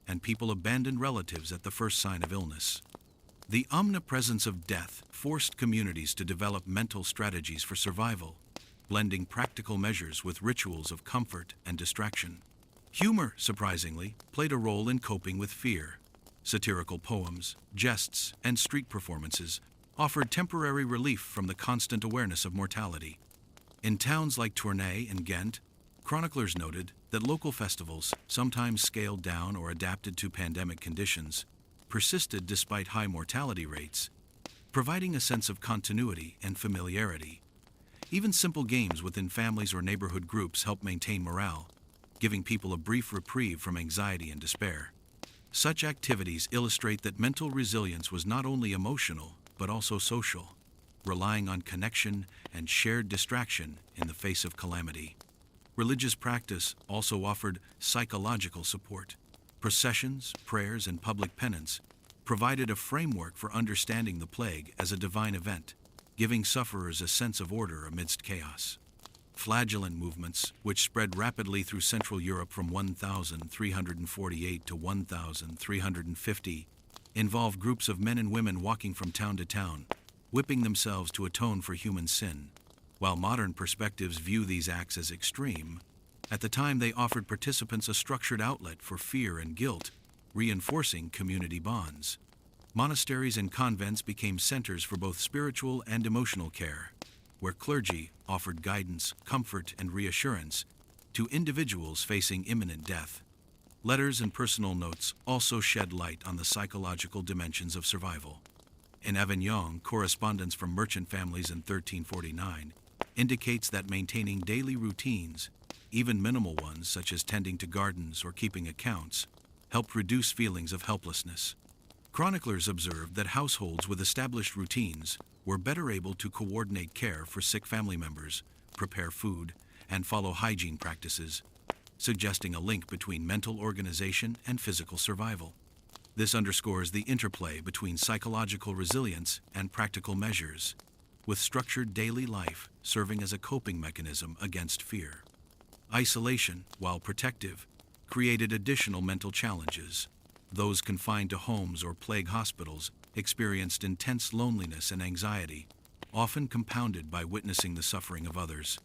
and people abandoned relatives at the first sign of illness. The omnipresence of death forced communities to develop mental strategies for survival, blending practical measures with rituals of comfort and distraction. Humor, surprisingly, played a role in coping with fear. Satirical poems, jests, and street performances offered temporary relief from the constant awareness of mortality. In towns like Tournai and Ghent, chroniclers noted that local festivals, sometimes scaled down or adapted to pandemic conditions, persisted despite high mortality rates, providing a sense of continuity and familiarity. Even simple games within families or neighborhood groups help maintain morale, giving people a brief reprieve from anxiety and despair. Such activities illustrate that mental resilience was not only emotional, but also social, relying on connection and shared distraction in the face of calamity. Religious practice also offered psychological support. Processions, prayers, and public penance provided a framework for understanding the plague as a divine event, giving sufferers a sense of order amidst chaos. Flagellant movements, which spread rapidly through Central Europe from 1348 to 1350, involved groups of men and women walking from town to town, whipping themselves to atone for human sin. While modern perspectives view these acts as extreme, at the time they offered participants a structured outlet for fear and guilt, reinforcing community bonds. Monasteries and convents became centers for both spiritual and emotional care, where clergy offered guidance, comfort, and reassurance to individuals facing imminent death. Letters and personal notes also shed light on the psychological dimensions of survival. In Avignon, correspondence from merchant families in 1349 indicates that maintaining daily routines, even minimal ones such as tending to gardens or keeping accounts, helped reduce feelings of helplessness. Chroniclers observed that households with established routines were better able to coordinate care for sick family members, prepare food, and follow hygiene practices, suggesting a link between mental organization and physical survival. This underscores the interplay between psychological resilience and practical measures, with structured daily life serving as a coping mechanism against fear. Isolation, while protective, created additional mental challenges. Those confined to homes or plague hospitals experienced intense loneliness and anxiety, often compounded by witnessing the suffering of others.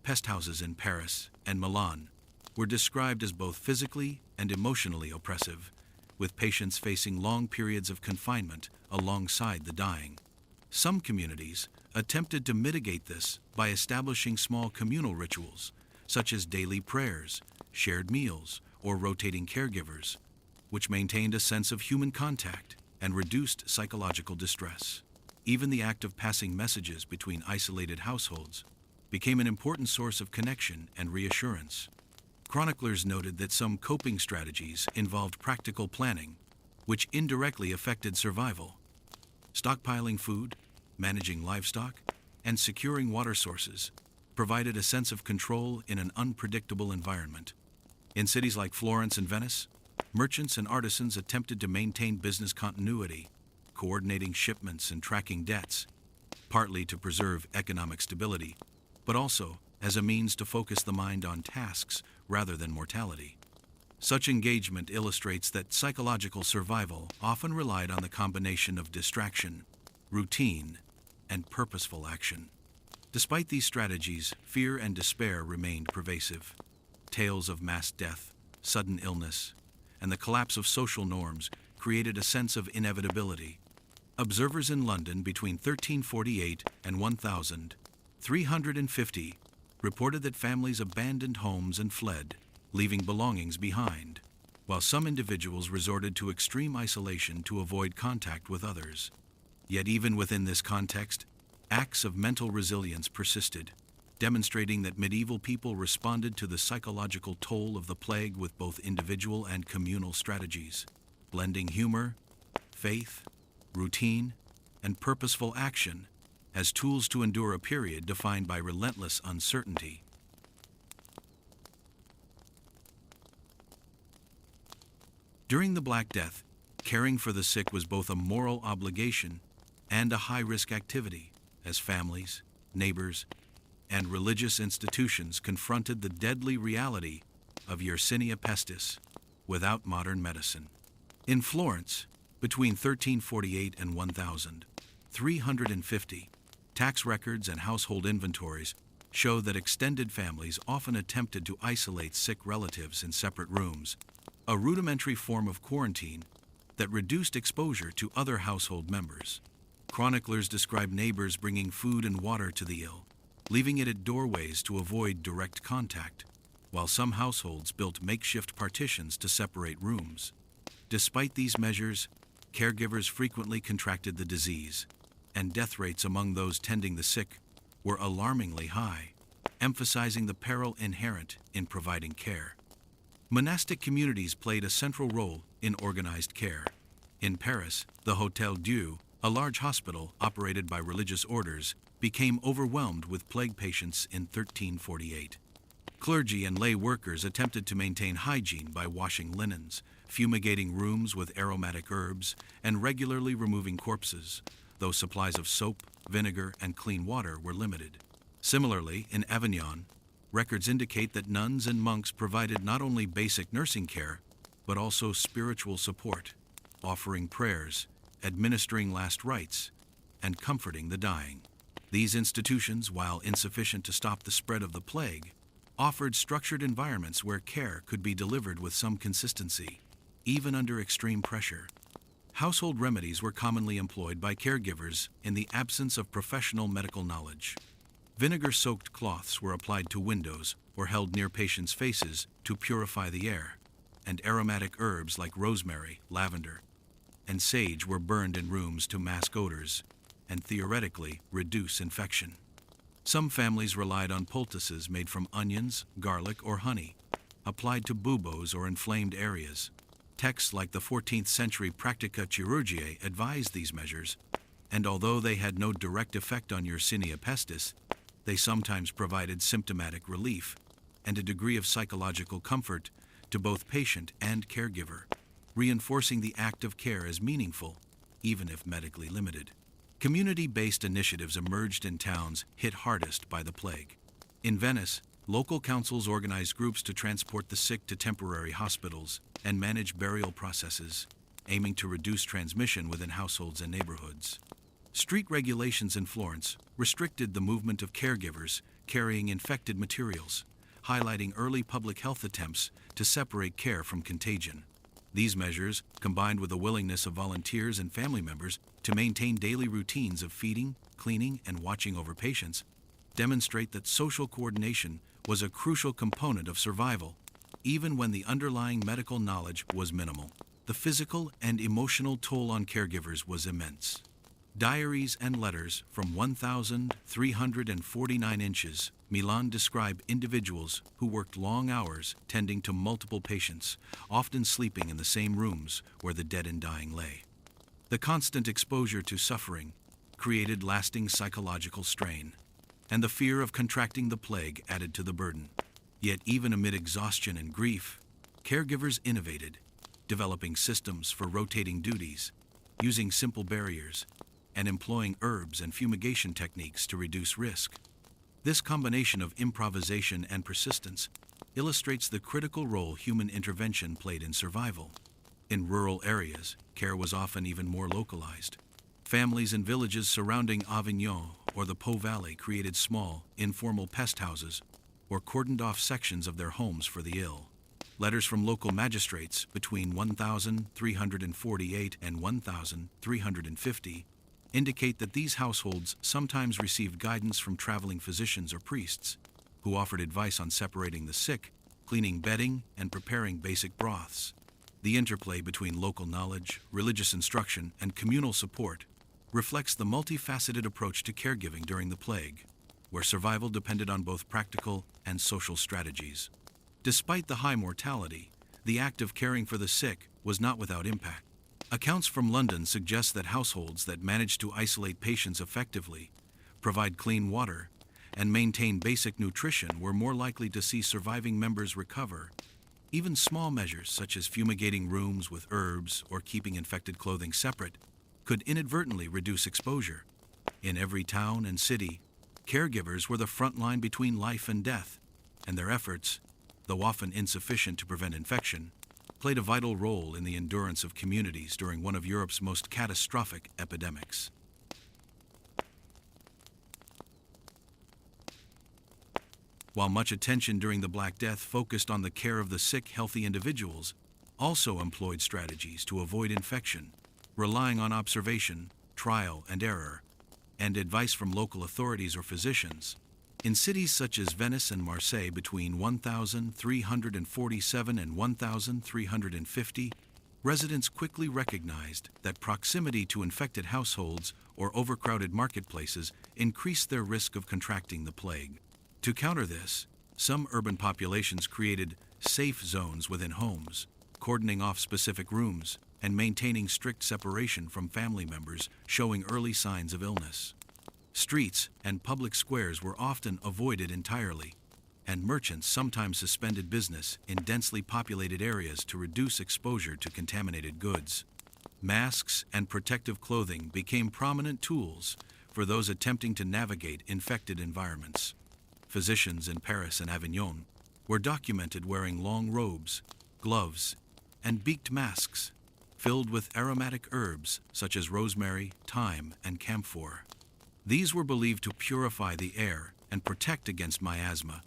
Pest houses in Paris and Milan were described as both physically and emotionally oppressive, with patients facing long periods of confinement alongside the dying. Some communities attempted to mitigate this by establishing small communal rituals, such as daily prayers, shared meals, or rotating caregivers, which maintained a sense of human contact and reduced psychological distress. Even the act of passing messages between isolated households became an important source of connection and reassurance. Chroniclers noted that some coping strategies involved practical planning, which indirectly affected survival. Stockpiling food, managing livestock, and securing water sources provided a sense of control in an unpredictable environment. In cities like Florence and Venice, merchants and artisans attempted to maintain business continuity, coordinating shipments and tracking debts, partly to preserve economic stability, but also as a means to focus the mind on tasks rather than mortality. Such engagement illustrates that psychological survival often relied on the combination of distraction, routine, and purposeful action. Despite these strategies, fear and despair remained pervasive. Tales of mass death, sudden illness, and the collapse of social norms created a sense of inevitability. Observers in London between 1348 and 1350 reported that families abandoned homes and fled, leaving belongings behind, while some individuals resorted to extreme isolation to avoid contact with others. Yet even within this context, acts of mental resilience persisted, demonstrating that medieval people responded to the psychological toll of the plague with both individual and communal strategies, blending humor, faith, routine, and purposeful action as tools to endure a period defined by relentless uncertainty. During the Black Death, caring for the sick was both a moral obligation and a high-risk activity, as families, neighbors, and religious institutions confronted the deadly reality of Yersinia pestis without modern medicine. In Florence, between 1348 and 1350, tax records and household inventories show that extended families often attempted to isolate sick relatives in separate rooms, a rudimentary form of quarantine that reduced exposure to other household members. Chroniclers describe neighbors bringing food and water to the ill, leaving it at doorways to avoid direct contact, while some households built makeshift partitions to separate rooms. Despite these measures, caregivers frequently contracted the disease, and death rates among those tending the sick were alarmingly high, emphasizing the peril inherent in providing care. Monastic communities played a central role in organized care. In Paris, the Hôtel Dieu, a large hospital operated by religious orders, became overwhelmed with plague patients in 1348. Clergy and lay workers attempted to maintain hygiene by washing linens, fumigating rooms with aromatic herbs, and regularly removing corpses, though supplies of soap, vinegar, and clean water were limited. Similarly, in Avignon, records indicate that nuns and monks provided not only basic nursing care, but also spiritual support, offering prayers, administering last rites, and comforting the dying. These institutions, while insufficient to stop the spread of the plague, offered structured environments where care could be delivered with some consistency, even under extreme pressure. Household remedies were commonly employed by caregivers in the absence of professional medical knowledge. Vinegar-soaked cloths were applied to windows or held near patients' faces to purify the air, and aromatic herbs like rosemary, lavender, and sage were burned in rooms to mask odors and theoretically reduce infection. Some families relied on poultices made from onions, garlic, or honey, applied to buboes or inflamed areas. Texts like the 14th century Practica Chirurgiae advised these measures, and although they had no direct effect on Yersinia pestis, they sometimes provided symptomatic relief and a degree of psychological comfort to both patient and caregiver, reinforcing the act of care as meaningful, even if medically limited. Community-based initiatives emerged in towns hit hardest by the plague. In Venice, local councils organized groups to transport the sick to temporary hospitals and manage burial processes, aiming to reduce transmission within households and neighborhoods. Street regulations in Florence restricted the movement of caregivers carrying infected materials, highlighting early public health attempts to separate care from contagion. These measures, combined with the willingness of volunteers and family members to maintain daily routines of feeding, cleaning, and watching over patients, demonstrate that social coordination was a crucial component of survival, even when the underlying medical knowledge was minimal. The physical and emotional toll on caregivers was immense. Diaries and letters from 1,349 inches, Milan describe individuals who worked long hours tending to multiple patients, often sleeping in the same rooms where the dead and dying lay. The constant exposure to suffering created lasting psychological strain, and the fear of contracting the plague added to the burden. Yet even amid exhaustion and grief, caregivers innovated, developing systems for rotating duties, using simple barriers, and employing herbs and fumigation techniques to reduce risk. This combination of improvisation and persistence illustrates the critical role human intervention played in survival. In rural areas, care was often even more localized. Families in villages surrounding Avignon or the Po Valley created small, informal pest houses or cordoned off sections of their homes for the ill. Letters from local magistrates between 1348 and 1350 indicate that these households sometimes received guidance from traveling physicians or priests, who offered advice on separating the sick, cleaning bedding, and preparing basic broths. The interplay between local knowledge, religious instruction, and communal support reflects the multifaceted approach to caregiving during the plague, where survival depended on both practical and social strategies. Despite the high mortality, the act of caring for the sick was not without impact. Accounts from London suggest that households that managed to isolate patients effectively, provide clean water, and maintain basic nutrition were more likely to see surviving members recover. Even small measures such as fumigating rooms with herbs or keeping infected clothing separate could inadvertently reduce exposure. In every town and city, caregivers were the front line between life and death, and their efforts, though often insufficient to prevent infection, played a vital role in the endurance of communities during one of Europe's most catastrophic epidemics. While much attention during the Black Death focused on the care of the sick, healthy individuals, also employed strategies to avoid infection, relying on observation, trial and error, and advice from local authorities or physicians. In cities such as Venice and Marseille between 1347 and 1350, residents quickly recognized that proximity to infected households or overcrowded marketplaces increased their risk of contracting the plague. To counter this, some urban populations created safe zones within homes, cordoning off specific rooms and maintaining strict separation from family members showing early signs of illness. Streets and public squares were often avoided entirely, and merchants sometimes suspended business in densely populated areas to reduce exposure to contaminated goods. Masks and protective clothing became prominent tools for those attempting to navigate infected environments. Physicians in Paris and Avignon were documented wearing long robes, gloves, and beaked masks filled with aromatic herbs such as rosemary, thyme, and camphor. These were believed to purify the air and protect against miasma,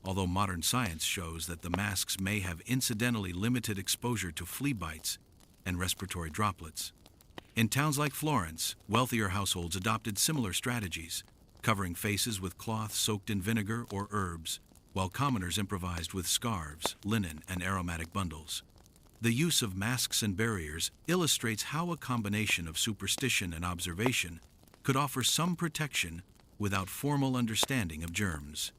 although modern science shows that the masks may have incidentally limited exposure to flea bites and respiratory droplets. In towns like Florence, wealthier households adopted similar strategies, covering faces with cloth soaked in vinegar or herbs, while commoners improvised with scarves, linen, and aromatic bundles. The use of masks and barriers illustrates how a combination of superstition and observation could offer some protection without formal understanding of germs.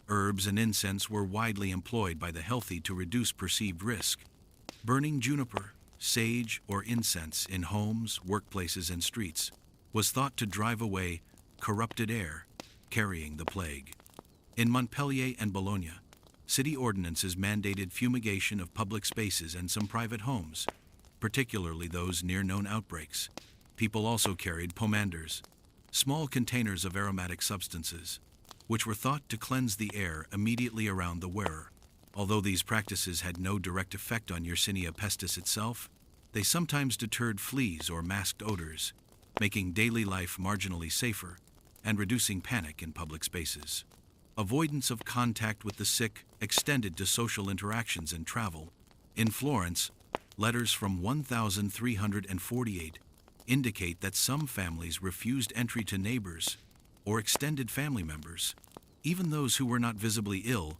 Herbs and incense were widely employed by the healthy to reduce perceived risk. Burning juniper, sage, or incense in homes, workplaces, and streets was thought to drive away corrupted air, carrying the plague. In Montpellier and Bologna, city ordinances mandated fumigation of public spaces and some private homes, particularly those near known outbreaks. People also carried pomanders, small containers of aromatic substances, which were thought to cleanse the air immediately around the wearer. Although these practices had no direct effect on Yersinia pestis itself, they sometimes deterred fleas or masked odors, making daily life marginally safer and reducing panic in public spaces. Avoidance of contact with the sick extended to social interactions and travel. In Florence, letters from 1348 indicate that some families refused entry to neighbors or extended family members, even those who were not visibly ill,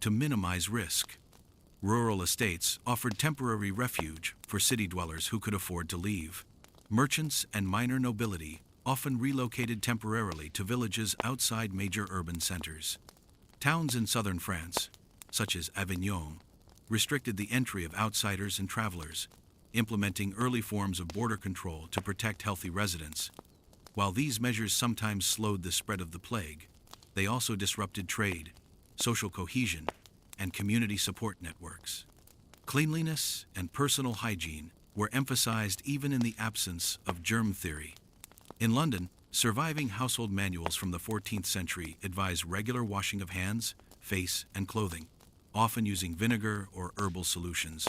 to minimize risk. Rural estates offered temporary refuge for city dwellers who could afford to leave. Merchants and minor nobility often relocated temporarily to villages outside major urban centers. Towns in southern France, such as Avignon, restricted the entry of outsiders and travelers, implementing early forms of border control to protect healthy residents. While these measures sometimes slowed the spread of the plague, they also disrupted trade, social cohesion, and community support networks. Cleanliness and personal hygiene were emphasized even in the absence of germ theory. In London, surviving household manuals from the 14th century advise regular washing of hands, face, and clothing, often using vinegar or herbal solutions.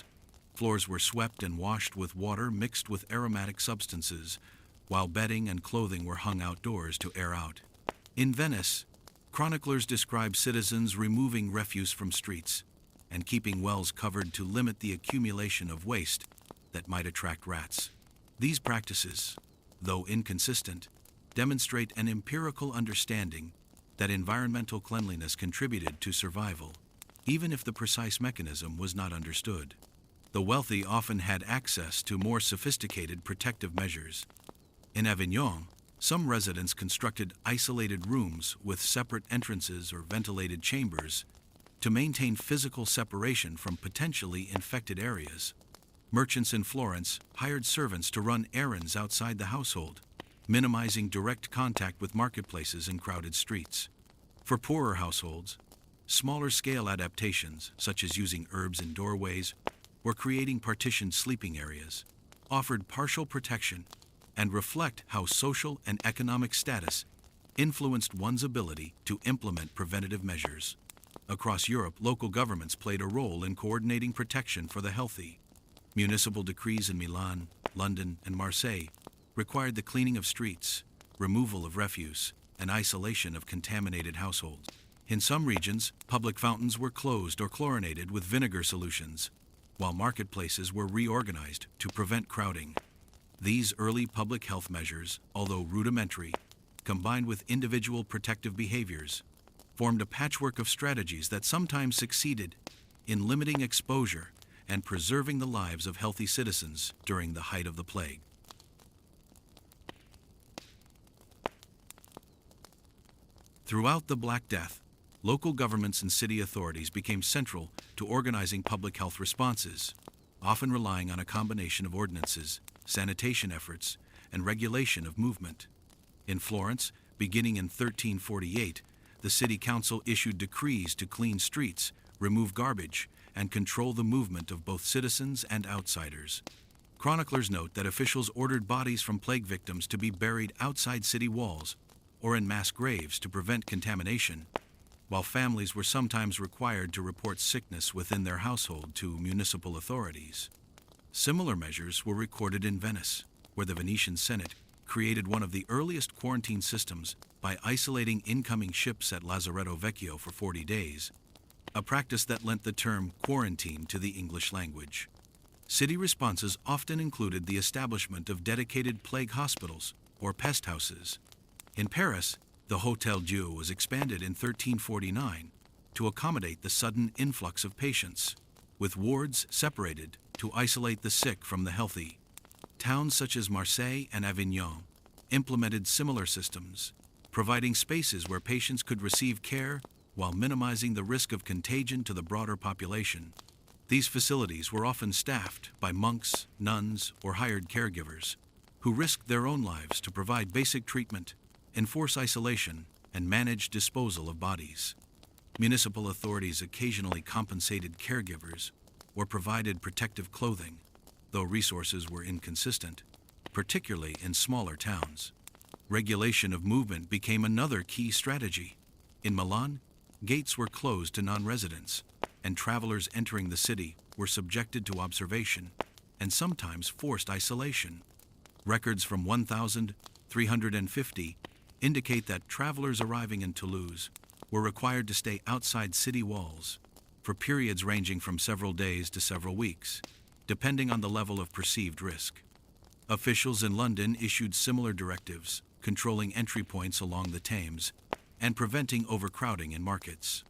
Floors were swept and washed with water mixed with aromatic substances, while bedding and clothing were hung outdoors to air out. In Venice, chroniclers describe citizens removing refuse from streets and keeping wells covered to limit the accumulation of waste that might attract rats. These practices, though inconsistent, demonstrate an empirical understanding that environmental cleanliness contributed to survival, even if the precise mechanism was not understood. The wealthy often had access to more sophisticated protective measures. In Avignon, some residents constructed isolated rooms with separate entrances or ventilated chambers to maintain physical separation from potentially infected areas. Merchants in Florence hired servants to run errands outside the household, minimizing direct contact with marketplaces and crowded streets. For poorer households, smaller-scale adaptations, such as using herbs in doorways or creating partitioned sleeping areas, offered partial protection and reflect how social and economic status influenced one's ability to implement preventative measures. Across Europe, local governments played a role in coordinating protection for the healthy. Municipal decrees in Milan, London, and Marseille required the cleaning of streets, removal of refuse, and isolation of contaminated households. In some regions, public fountains were closed or chlorinated with vinegar solutions, while marketplaces were reorganized to prevent crowding. These early public health measures, although rudimentary, combined with individual protective behaviors, formed a patchwork of strategies that sometimes succeeded in limiting exposure and preserving the lives of healthy citizens during the height of the plague. Throughout the Black Death, local governments and city authorities became central to organizing public health responses, often relying on a combination of ordinances, sanitation efforts, and regulation of movement. In Florence, beginning in 1348, the city council issued decrees to clean streets, remove garbage, and control the movement of both citizens and outsiders. Chroniclers note that officials ordered bodies from plague victims to be buried outside city walls or in mass graves to prevent contamination, while families were sometimes required to report sickness within their household to municipal authorities. Similar measures were recorded in Venice, where the Venetian Senate created one of the earliest quarantine systems by isolating incoming ships at Lazaretto Vecchio for 40 days, a practice that lent the term quarantine to the English language. City responses often included the establishment of dedicated plague hospitals or pest houses. In Paris, the Hôtel Dieu was expanded in 1349 to accommodate the sudden influx of patients, with wards separated to isolate the sick from the healthy. Towns such as Marseille and Avignon implemented similar systems, providing spaces where patients could receive care while minimizing the risk of contagion to the broader population. These facilities were often staffed by monks, nuns, or hired caregivers, who risked their own lives to provide basic treatment, enforce isolation, and manage disposal of bodies. Municipal authorities occasionally compensated caregivers or provided protective clothing, though resources were inconsistent, particularly in smaller towns. Regulation of movement became another key strategy. In Milan, gates were closed to non-residents, and travelers entering the city were subjected to observation and sometimes forced isolation. Records from 1350 indicate that travelers arriving in Toulouse were required to stay outside city walls for periods ranging from several days to several weeks, depending on the level of perceived risk. Officials in London issued similar directives, controlling entry points along the Thames and preventing overcrowding in markets.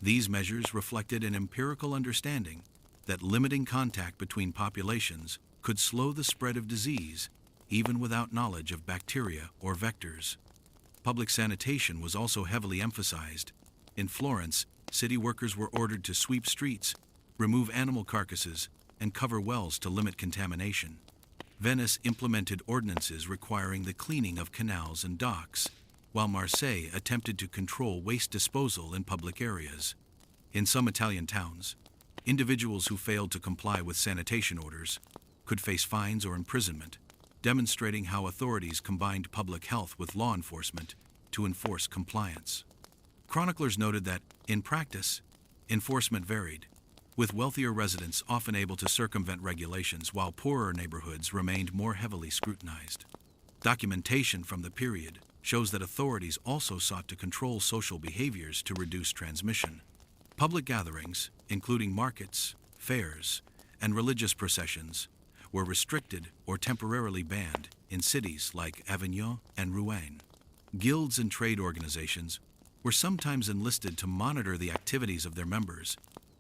These measures reflected an empirical understanding that limiting contact between populations could slow the spread of disease, even without knowledge of bacteria or vectors. Public sanitation was also heavily emphasized. In Florence, city workers were ordered to sweep streets, remove animal carcasses, and cover wells to limit contamination. Venice implemented ordinances requiring the cleaning of canals and docks, while Marseille attempted to control waste disposal in public areas. In some Italian towns, individuals who failed to comply with sanitation orders could face fines or imprisonment, demonstrating how authorities combined public health with law enforcement to enforce compliance. Chroniclers noted that, in practice, enforcement varied, with wealthier residents often able to circumvent regulations while poorer neighborhoods remained more heavily scrutinized. Documentation from the period shows that authorities also sought to control social behaviors to reduce transmission. Public gatherings, including markets, fairs, and religious processions, were restricted or temporarily banned in cities like Avignon and Rouen. Guilds and trade organizations were sometimes enlisted to monitor the activities of their members,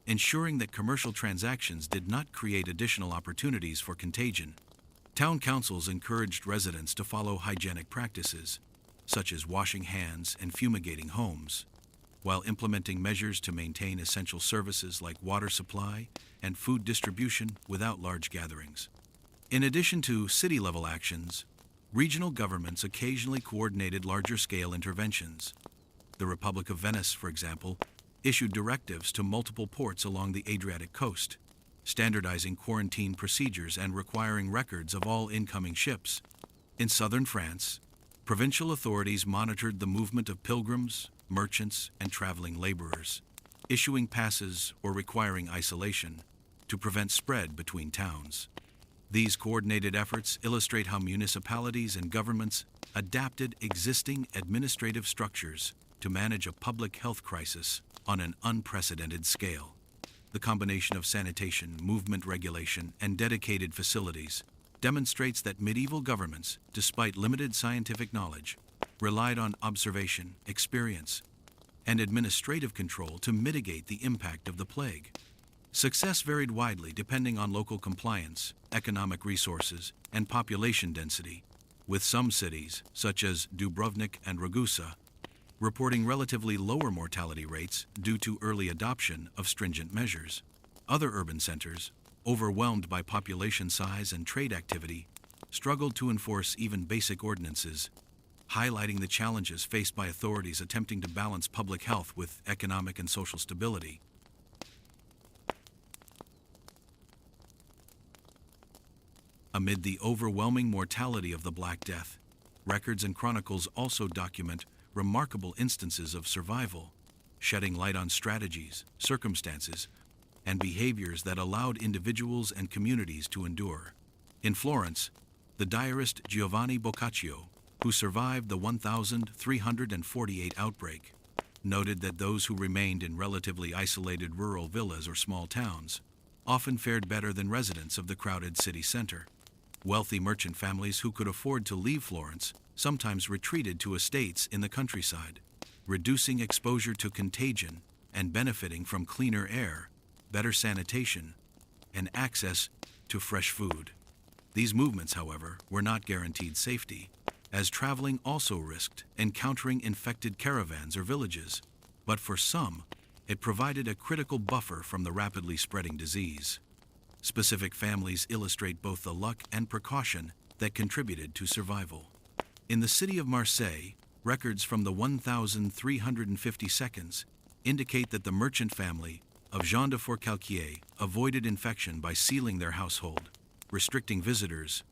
ensuring that commercial transactions did not create additional opportunities for contagion. Town councils encouraged residents to follow hygienic practices, such as washing hands and fumigating homes, while implementing measures to maintain essential services like water supply and food distribution without large gatherings. In addition to city-level actions, regional governments occasionally coordinated larger-scale interventions. The Republic of Venice, for example, issued directives to multiple ports along the Adriatic coast, standardizing quarantine procedures and requiring records of all incoming ships. In southern France, provincial authorities monitored the movement of pilgrims, merchants, and traveling laborers, issuing passes or requiring isolation to prevent spread between towns. These coordinated efforts illustrate how municipalities and governments adapted existing administrative structures to manage a public health crisis on an unprecedented scale. The combination of sanitation, movement regulation, and dedicated facilities demonstrates that medieval governments, despite limited scientific knowledge, relied on observation, experience, and administrative control to mitigate the impact of the plague. Success varied widely depending on local compliance, economic resources, and population density, with some cities, such as Dubrovnik and Ragusa, reporting relatively lower mortality rates due to early adoption of stringent measures. Other urban centers, overwhelmed by population size and trade activity, struggled to enforce even basic ordinances, highlighting the challenges faced by authorities attempting to balance public health with economic and social stability. Amid the overwhelming mortality of the Black Death, records and chronicles also document remarkable instances of survival, shedding light on strategies, circumstances, and behaviors that allowed individuals and communities to endure. In Florence, the diarist Giovanni Boccaccio, who survived the 1348 outbreak, noted that those who remained in relatively isolated rural villas or small towns often fared better than residents of the crowded city center. Wealthy merchant families who could afford to leave Florence sometimes retreated to estates in the countryside, reducing exposure to contagion and benefiting from cleaner air, better sanitation, and access to fresh food. These movements, however, were not guaranteed safety, as traveling also risked encountering infected caravans or villages, but for some, it provided a critical buffer from the rapidly spreading disease. Specific families illustrate both the luck and precaution that contributed to survival. In the city of Marseille, records from the 1350 seconds indicate that the merchant family of Jean de Forcalquier avoided infection by sealing their household, restricting visitors,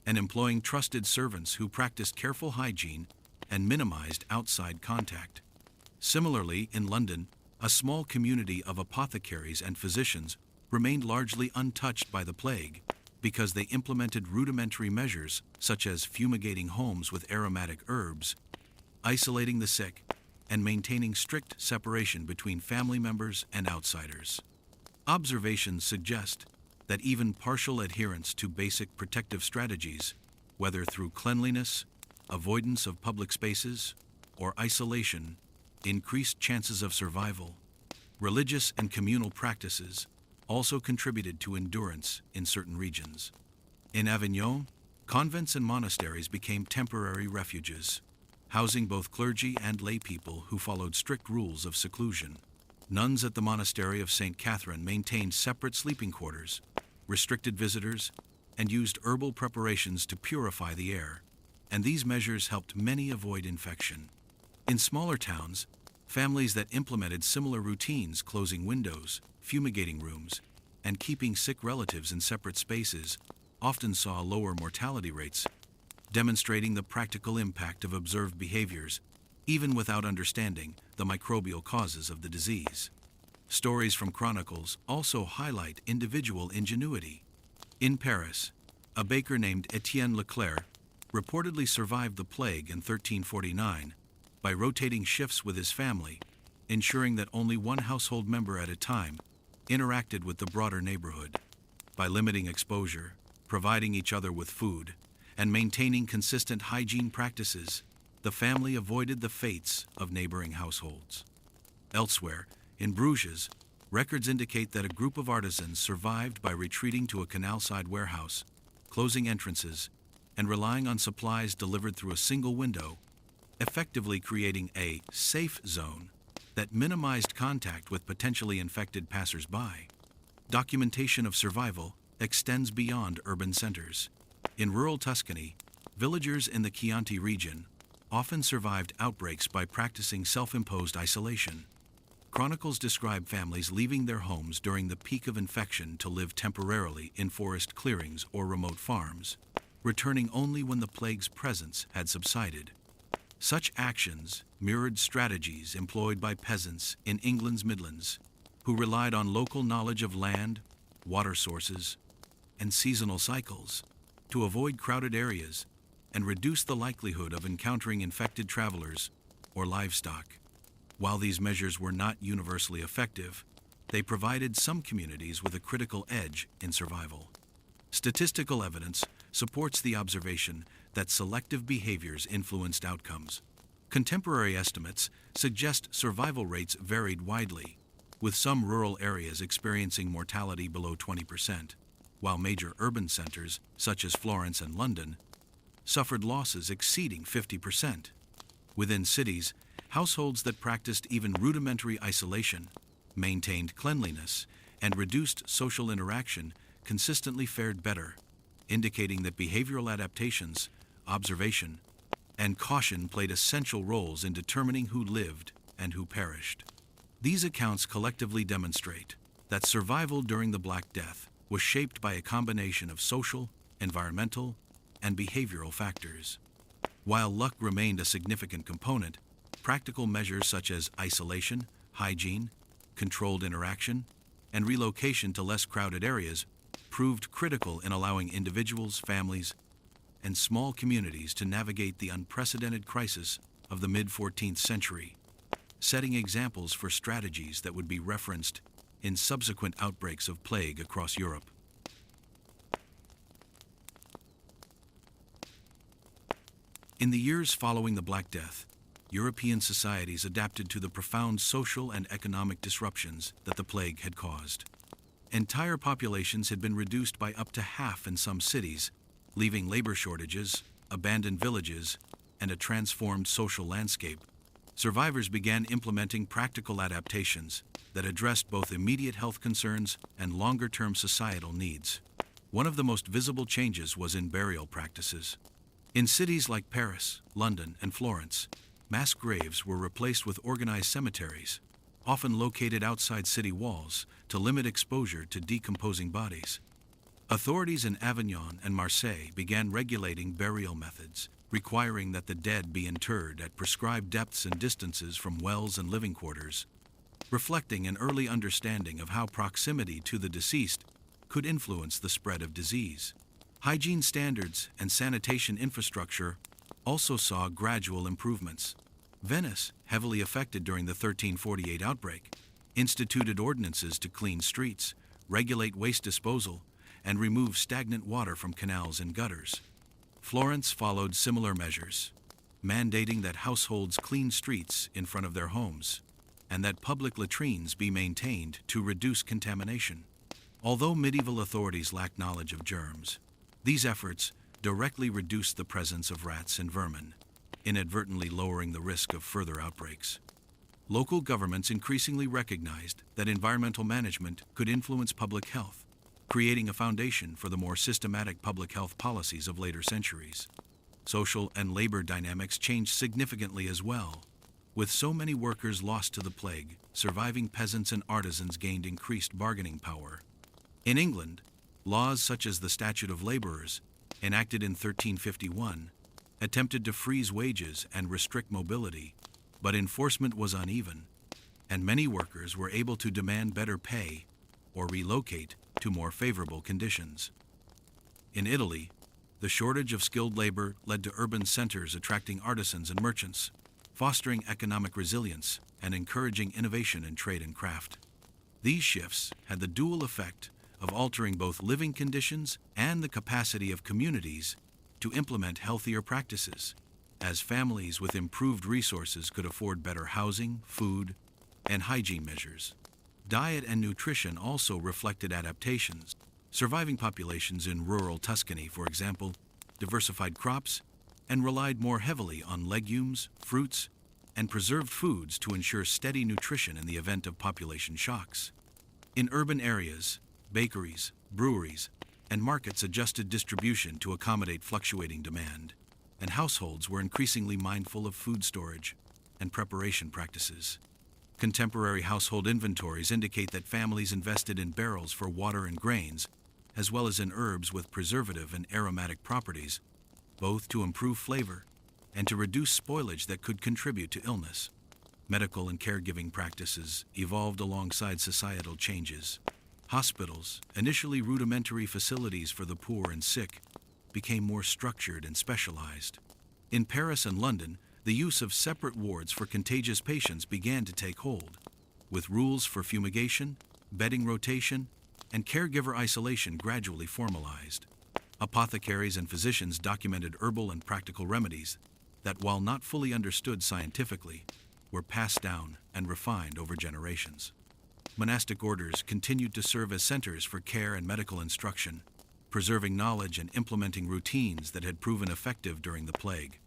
and employing trusted servants who practiced careful hygiene and minimized outside contact. Similarly, in London, a small community of apothecaries and physicians remained largely untouched by the plague because they implemented rudimentary measures such as fumigating homes with aromatic herbs, isolating the sick, and maintaining strict separation between family members and outsiders. Observations suggest that even partial adherence to basic protective strategies, whether through cleanliness, avoidance of public spaces, or isolation, increased chances of survival. Religious and communal practices also contributed to endurance in certain regions. In Avignon, convents and monasteries became temporary refuges, housing both clergy and lay people who followed strict rules of seclusion. Nuns at the monastery of St. Catherine maintained separate sleeping quarters, restricted visitors, and used herbal preparations to purify the air, and these measures helped many avoid infection. In smaller towns, families that implemented similar routines, closing windows, fumigating rooms, and keeping sick relatives in separate spaces, often saw lower mortality rates, demonstrating the practical impact of observed behaviors, even without understanding the microbial causes of the disease. Stories from chronicles also highlight individual ingenuity. In Paris, a baker named Étienne Leclerc reportedly survived the plague in 1349 by rotating shifts with his family, ensuring that only one household member at a time interacted with the broader neighborhood. By limiting exposure, providing each other with food, and maintaining consistent hygiene practices, the family avoided the fates of neighboring households. Elsewhere, in Bruges, records indicate that a group of artisans survived by retreating to a canal-side warehouse, closing entrances, and relying on supplies delivered through a single window, effectively creating a safe zone that minimized contact with potentially infected passers-by. Documentation of survival extends beyond urban centers. In rural Tuscany, villagers in the Chianti region often survived outbreaks by practicing self-imposed isolation. Chronicles describe families leaving their homes during the peak of infection to live temporarily in forest clearings or remote farms, returning only when the plague's presence had subsided. Such actions mirrored strategies employed by peasants in England's Midlands, who relied on local knowledge of land, water sources, and seasonal cycles to avoid crowded areas and reduce the likelihood of encountering infected travelers or livestock. While these measures were not universally effective, they provided some communities with a critical edge in survival. Statistical evidence supports the observation that selective behaviors influenced outcomes. Contemporary estimates suggest survival rates varied widely, with some rural areas experiencing mortality below 20%, while major urban centers, such as Florence and London, suffered losses exceeding 50%. Within cities, households that practiced even rudimentary isolation, maintained cleanliness, and reduced social interaction consistently fared better, indicating that behavioral adaptations, observation, and caution played essential roles in determining who lived and who perished. These accounts collectively demonstrate that survival during the Black Death was shaped by a combination of social, environmental, and behavioral factors. While luck remained a significant component, practical measures such as isolation, hygiene, controlled interaction, and relocation to less crowded areas proved critical in allowing individuals, families, and small communities to navigate the unprecedented crisis of the mid-14th century, setting examples for strategies that would be referenced in subsequent outbreaks of plague across Europe. In the years following the Black Death, European societies adapted to the profound social and economic disruptions that the plague had caused. Entire populations had been reduced by up to half in some cities, leaving labor shortages, abandoned villages, and a transformed social landscape. Survivors began implementing practical adaptations that addressed both immediate health concerns and longer-term societal needs. One of the most visible changes was in burial practices. In cities like Paris, London, and Florence, mass graves were replaced with organized cemeteries, often located outside city walls, to limit exposure to decomposing bodies. Authorities in Avignon and Marseille began regulating burial methods, requiring that the dead be interred at prescribed depths and distances from wells and living quarters, reflecting an early understanding of how proximity to the deceased could influence the spread of disease. Hygiene standards and sanitation infrastructure also saw gradual improvements. Venice, heavily affected during the 1348 outbreak, instituted ordinances to clean streets, regulate waste disposal, and remove stagnant water from canals and gutters. Florence followed similar measures, mandating that households clean streets in front of their homes, and that public latrines be maintained to reduce contamination. Although medieval authorities lacked knowledge of germs, these efforts directly reduced the presence of rats and vermin, inadvertently lowering the risk of further outbreaks. Local governments increasingly recognized that environmental management could influence public health, creating a foundation for the more systematic public health policies of later centuries. Social and labor dynamics changed significantly as well. With so many workers lost to the plague, surviving peasants and artisans gained increased bargaining power. In England, laws such as the Statute of Labourers, enacted in 1351, attempted to freeze wages and restrict mobility, but enforcement was uneven, and many workers were able to demand better pay or relocate to more favorable conditions. In Italy, the shortage of skilled labor led to urban centers attracting artisans and merchants, fostering economic resilience and encouraging innovation in trade and craft. These shifts had the dual effect of altering both living conditions and the capacity of communities to implement healthier practices, as families with improved resources could afford better housing, food, and hygiene measures. Diet and nutrition also reflected adaptations. Surviving populations in rural Tuscany, for example, diversified crops and relied more heavily on legumes, fruits, and preserved foods to ensure steady nutrition in the event of population shocks. In urban areas, bakeries, breweries, and markets adjusted distribution to accommodate fluctuating demand, and households were increasingly mindful of food storage and preparation practices. Contemporary household inventories indicate that families invested in barrels for water and grains, as well as in herbs with preservative and aromatic properties, both to improve flavor and to reduce spoilage that could contribute to illness. Medical and caregiving practices evolved alongside societal changes. Hospitals, initially rudimentary facilities for the poor and sick, became more structured and specialized. In Paris and London, the use of separate wards for contagious patients began to take hold, with rules for fumigation, bedding rotation, and caregiver isolation gradually formalized. Apothecaries and physicians documented herbal and practical remedies that, while not fully understood scientifically, were passed down and refined over generations. Monastic orders continued to serve as centers for care and medical instruction, preserving knowledge and implementing routines that had proven effective during the plague.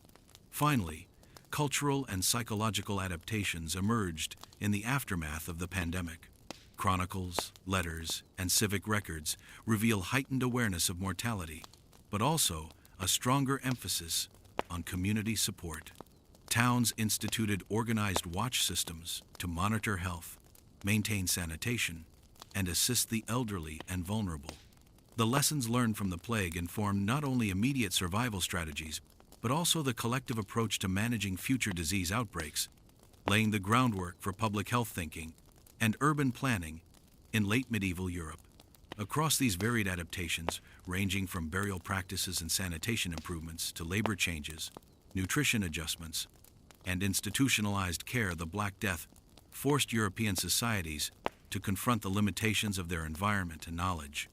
Finally, cultural and psychological adaptations emerged in the aftermath of the pandemic. Chronicles, letters, and civic records reveal heightened awareness of mortality, but also a stronger emphasis on community support. Towns instituted organized watch systems to monitor health, maintain sanitation, and assist the elderly and vulnerable. The lessons learned from the plague informed not only immediate survival strategies, but also the collective approach to managing future disease outbreaks, laying the groundwork for public health thinking and urban planning in late medieval Europe. Across these varied adaptations, ranging from burial practices and sanitation improvements to labor changes, nutrition adjustments, and institutionalized care, the Black Death forced European societies to confront the limitations of their environment and knowledge.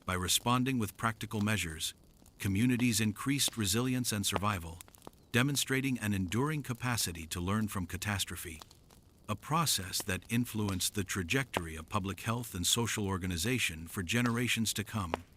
By responding with practical measures, communities increased resilience and survival, demonstrating an enduring capacity to learn from catastrophe, a process that influenced the trajectory of public health and social organization for generations to come.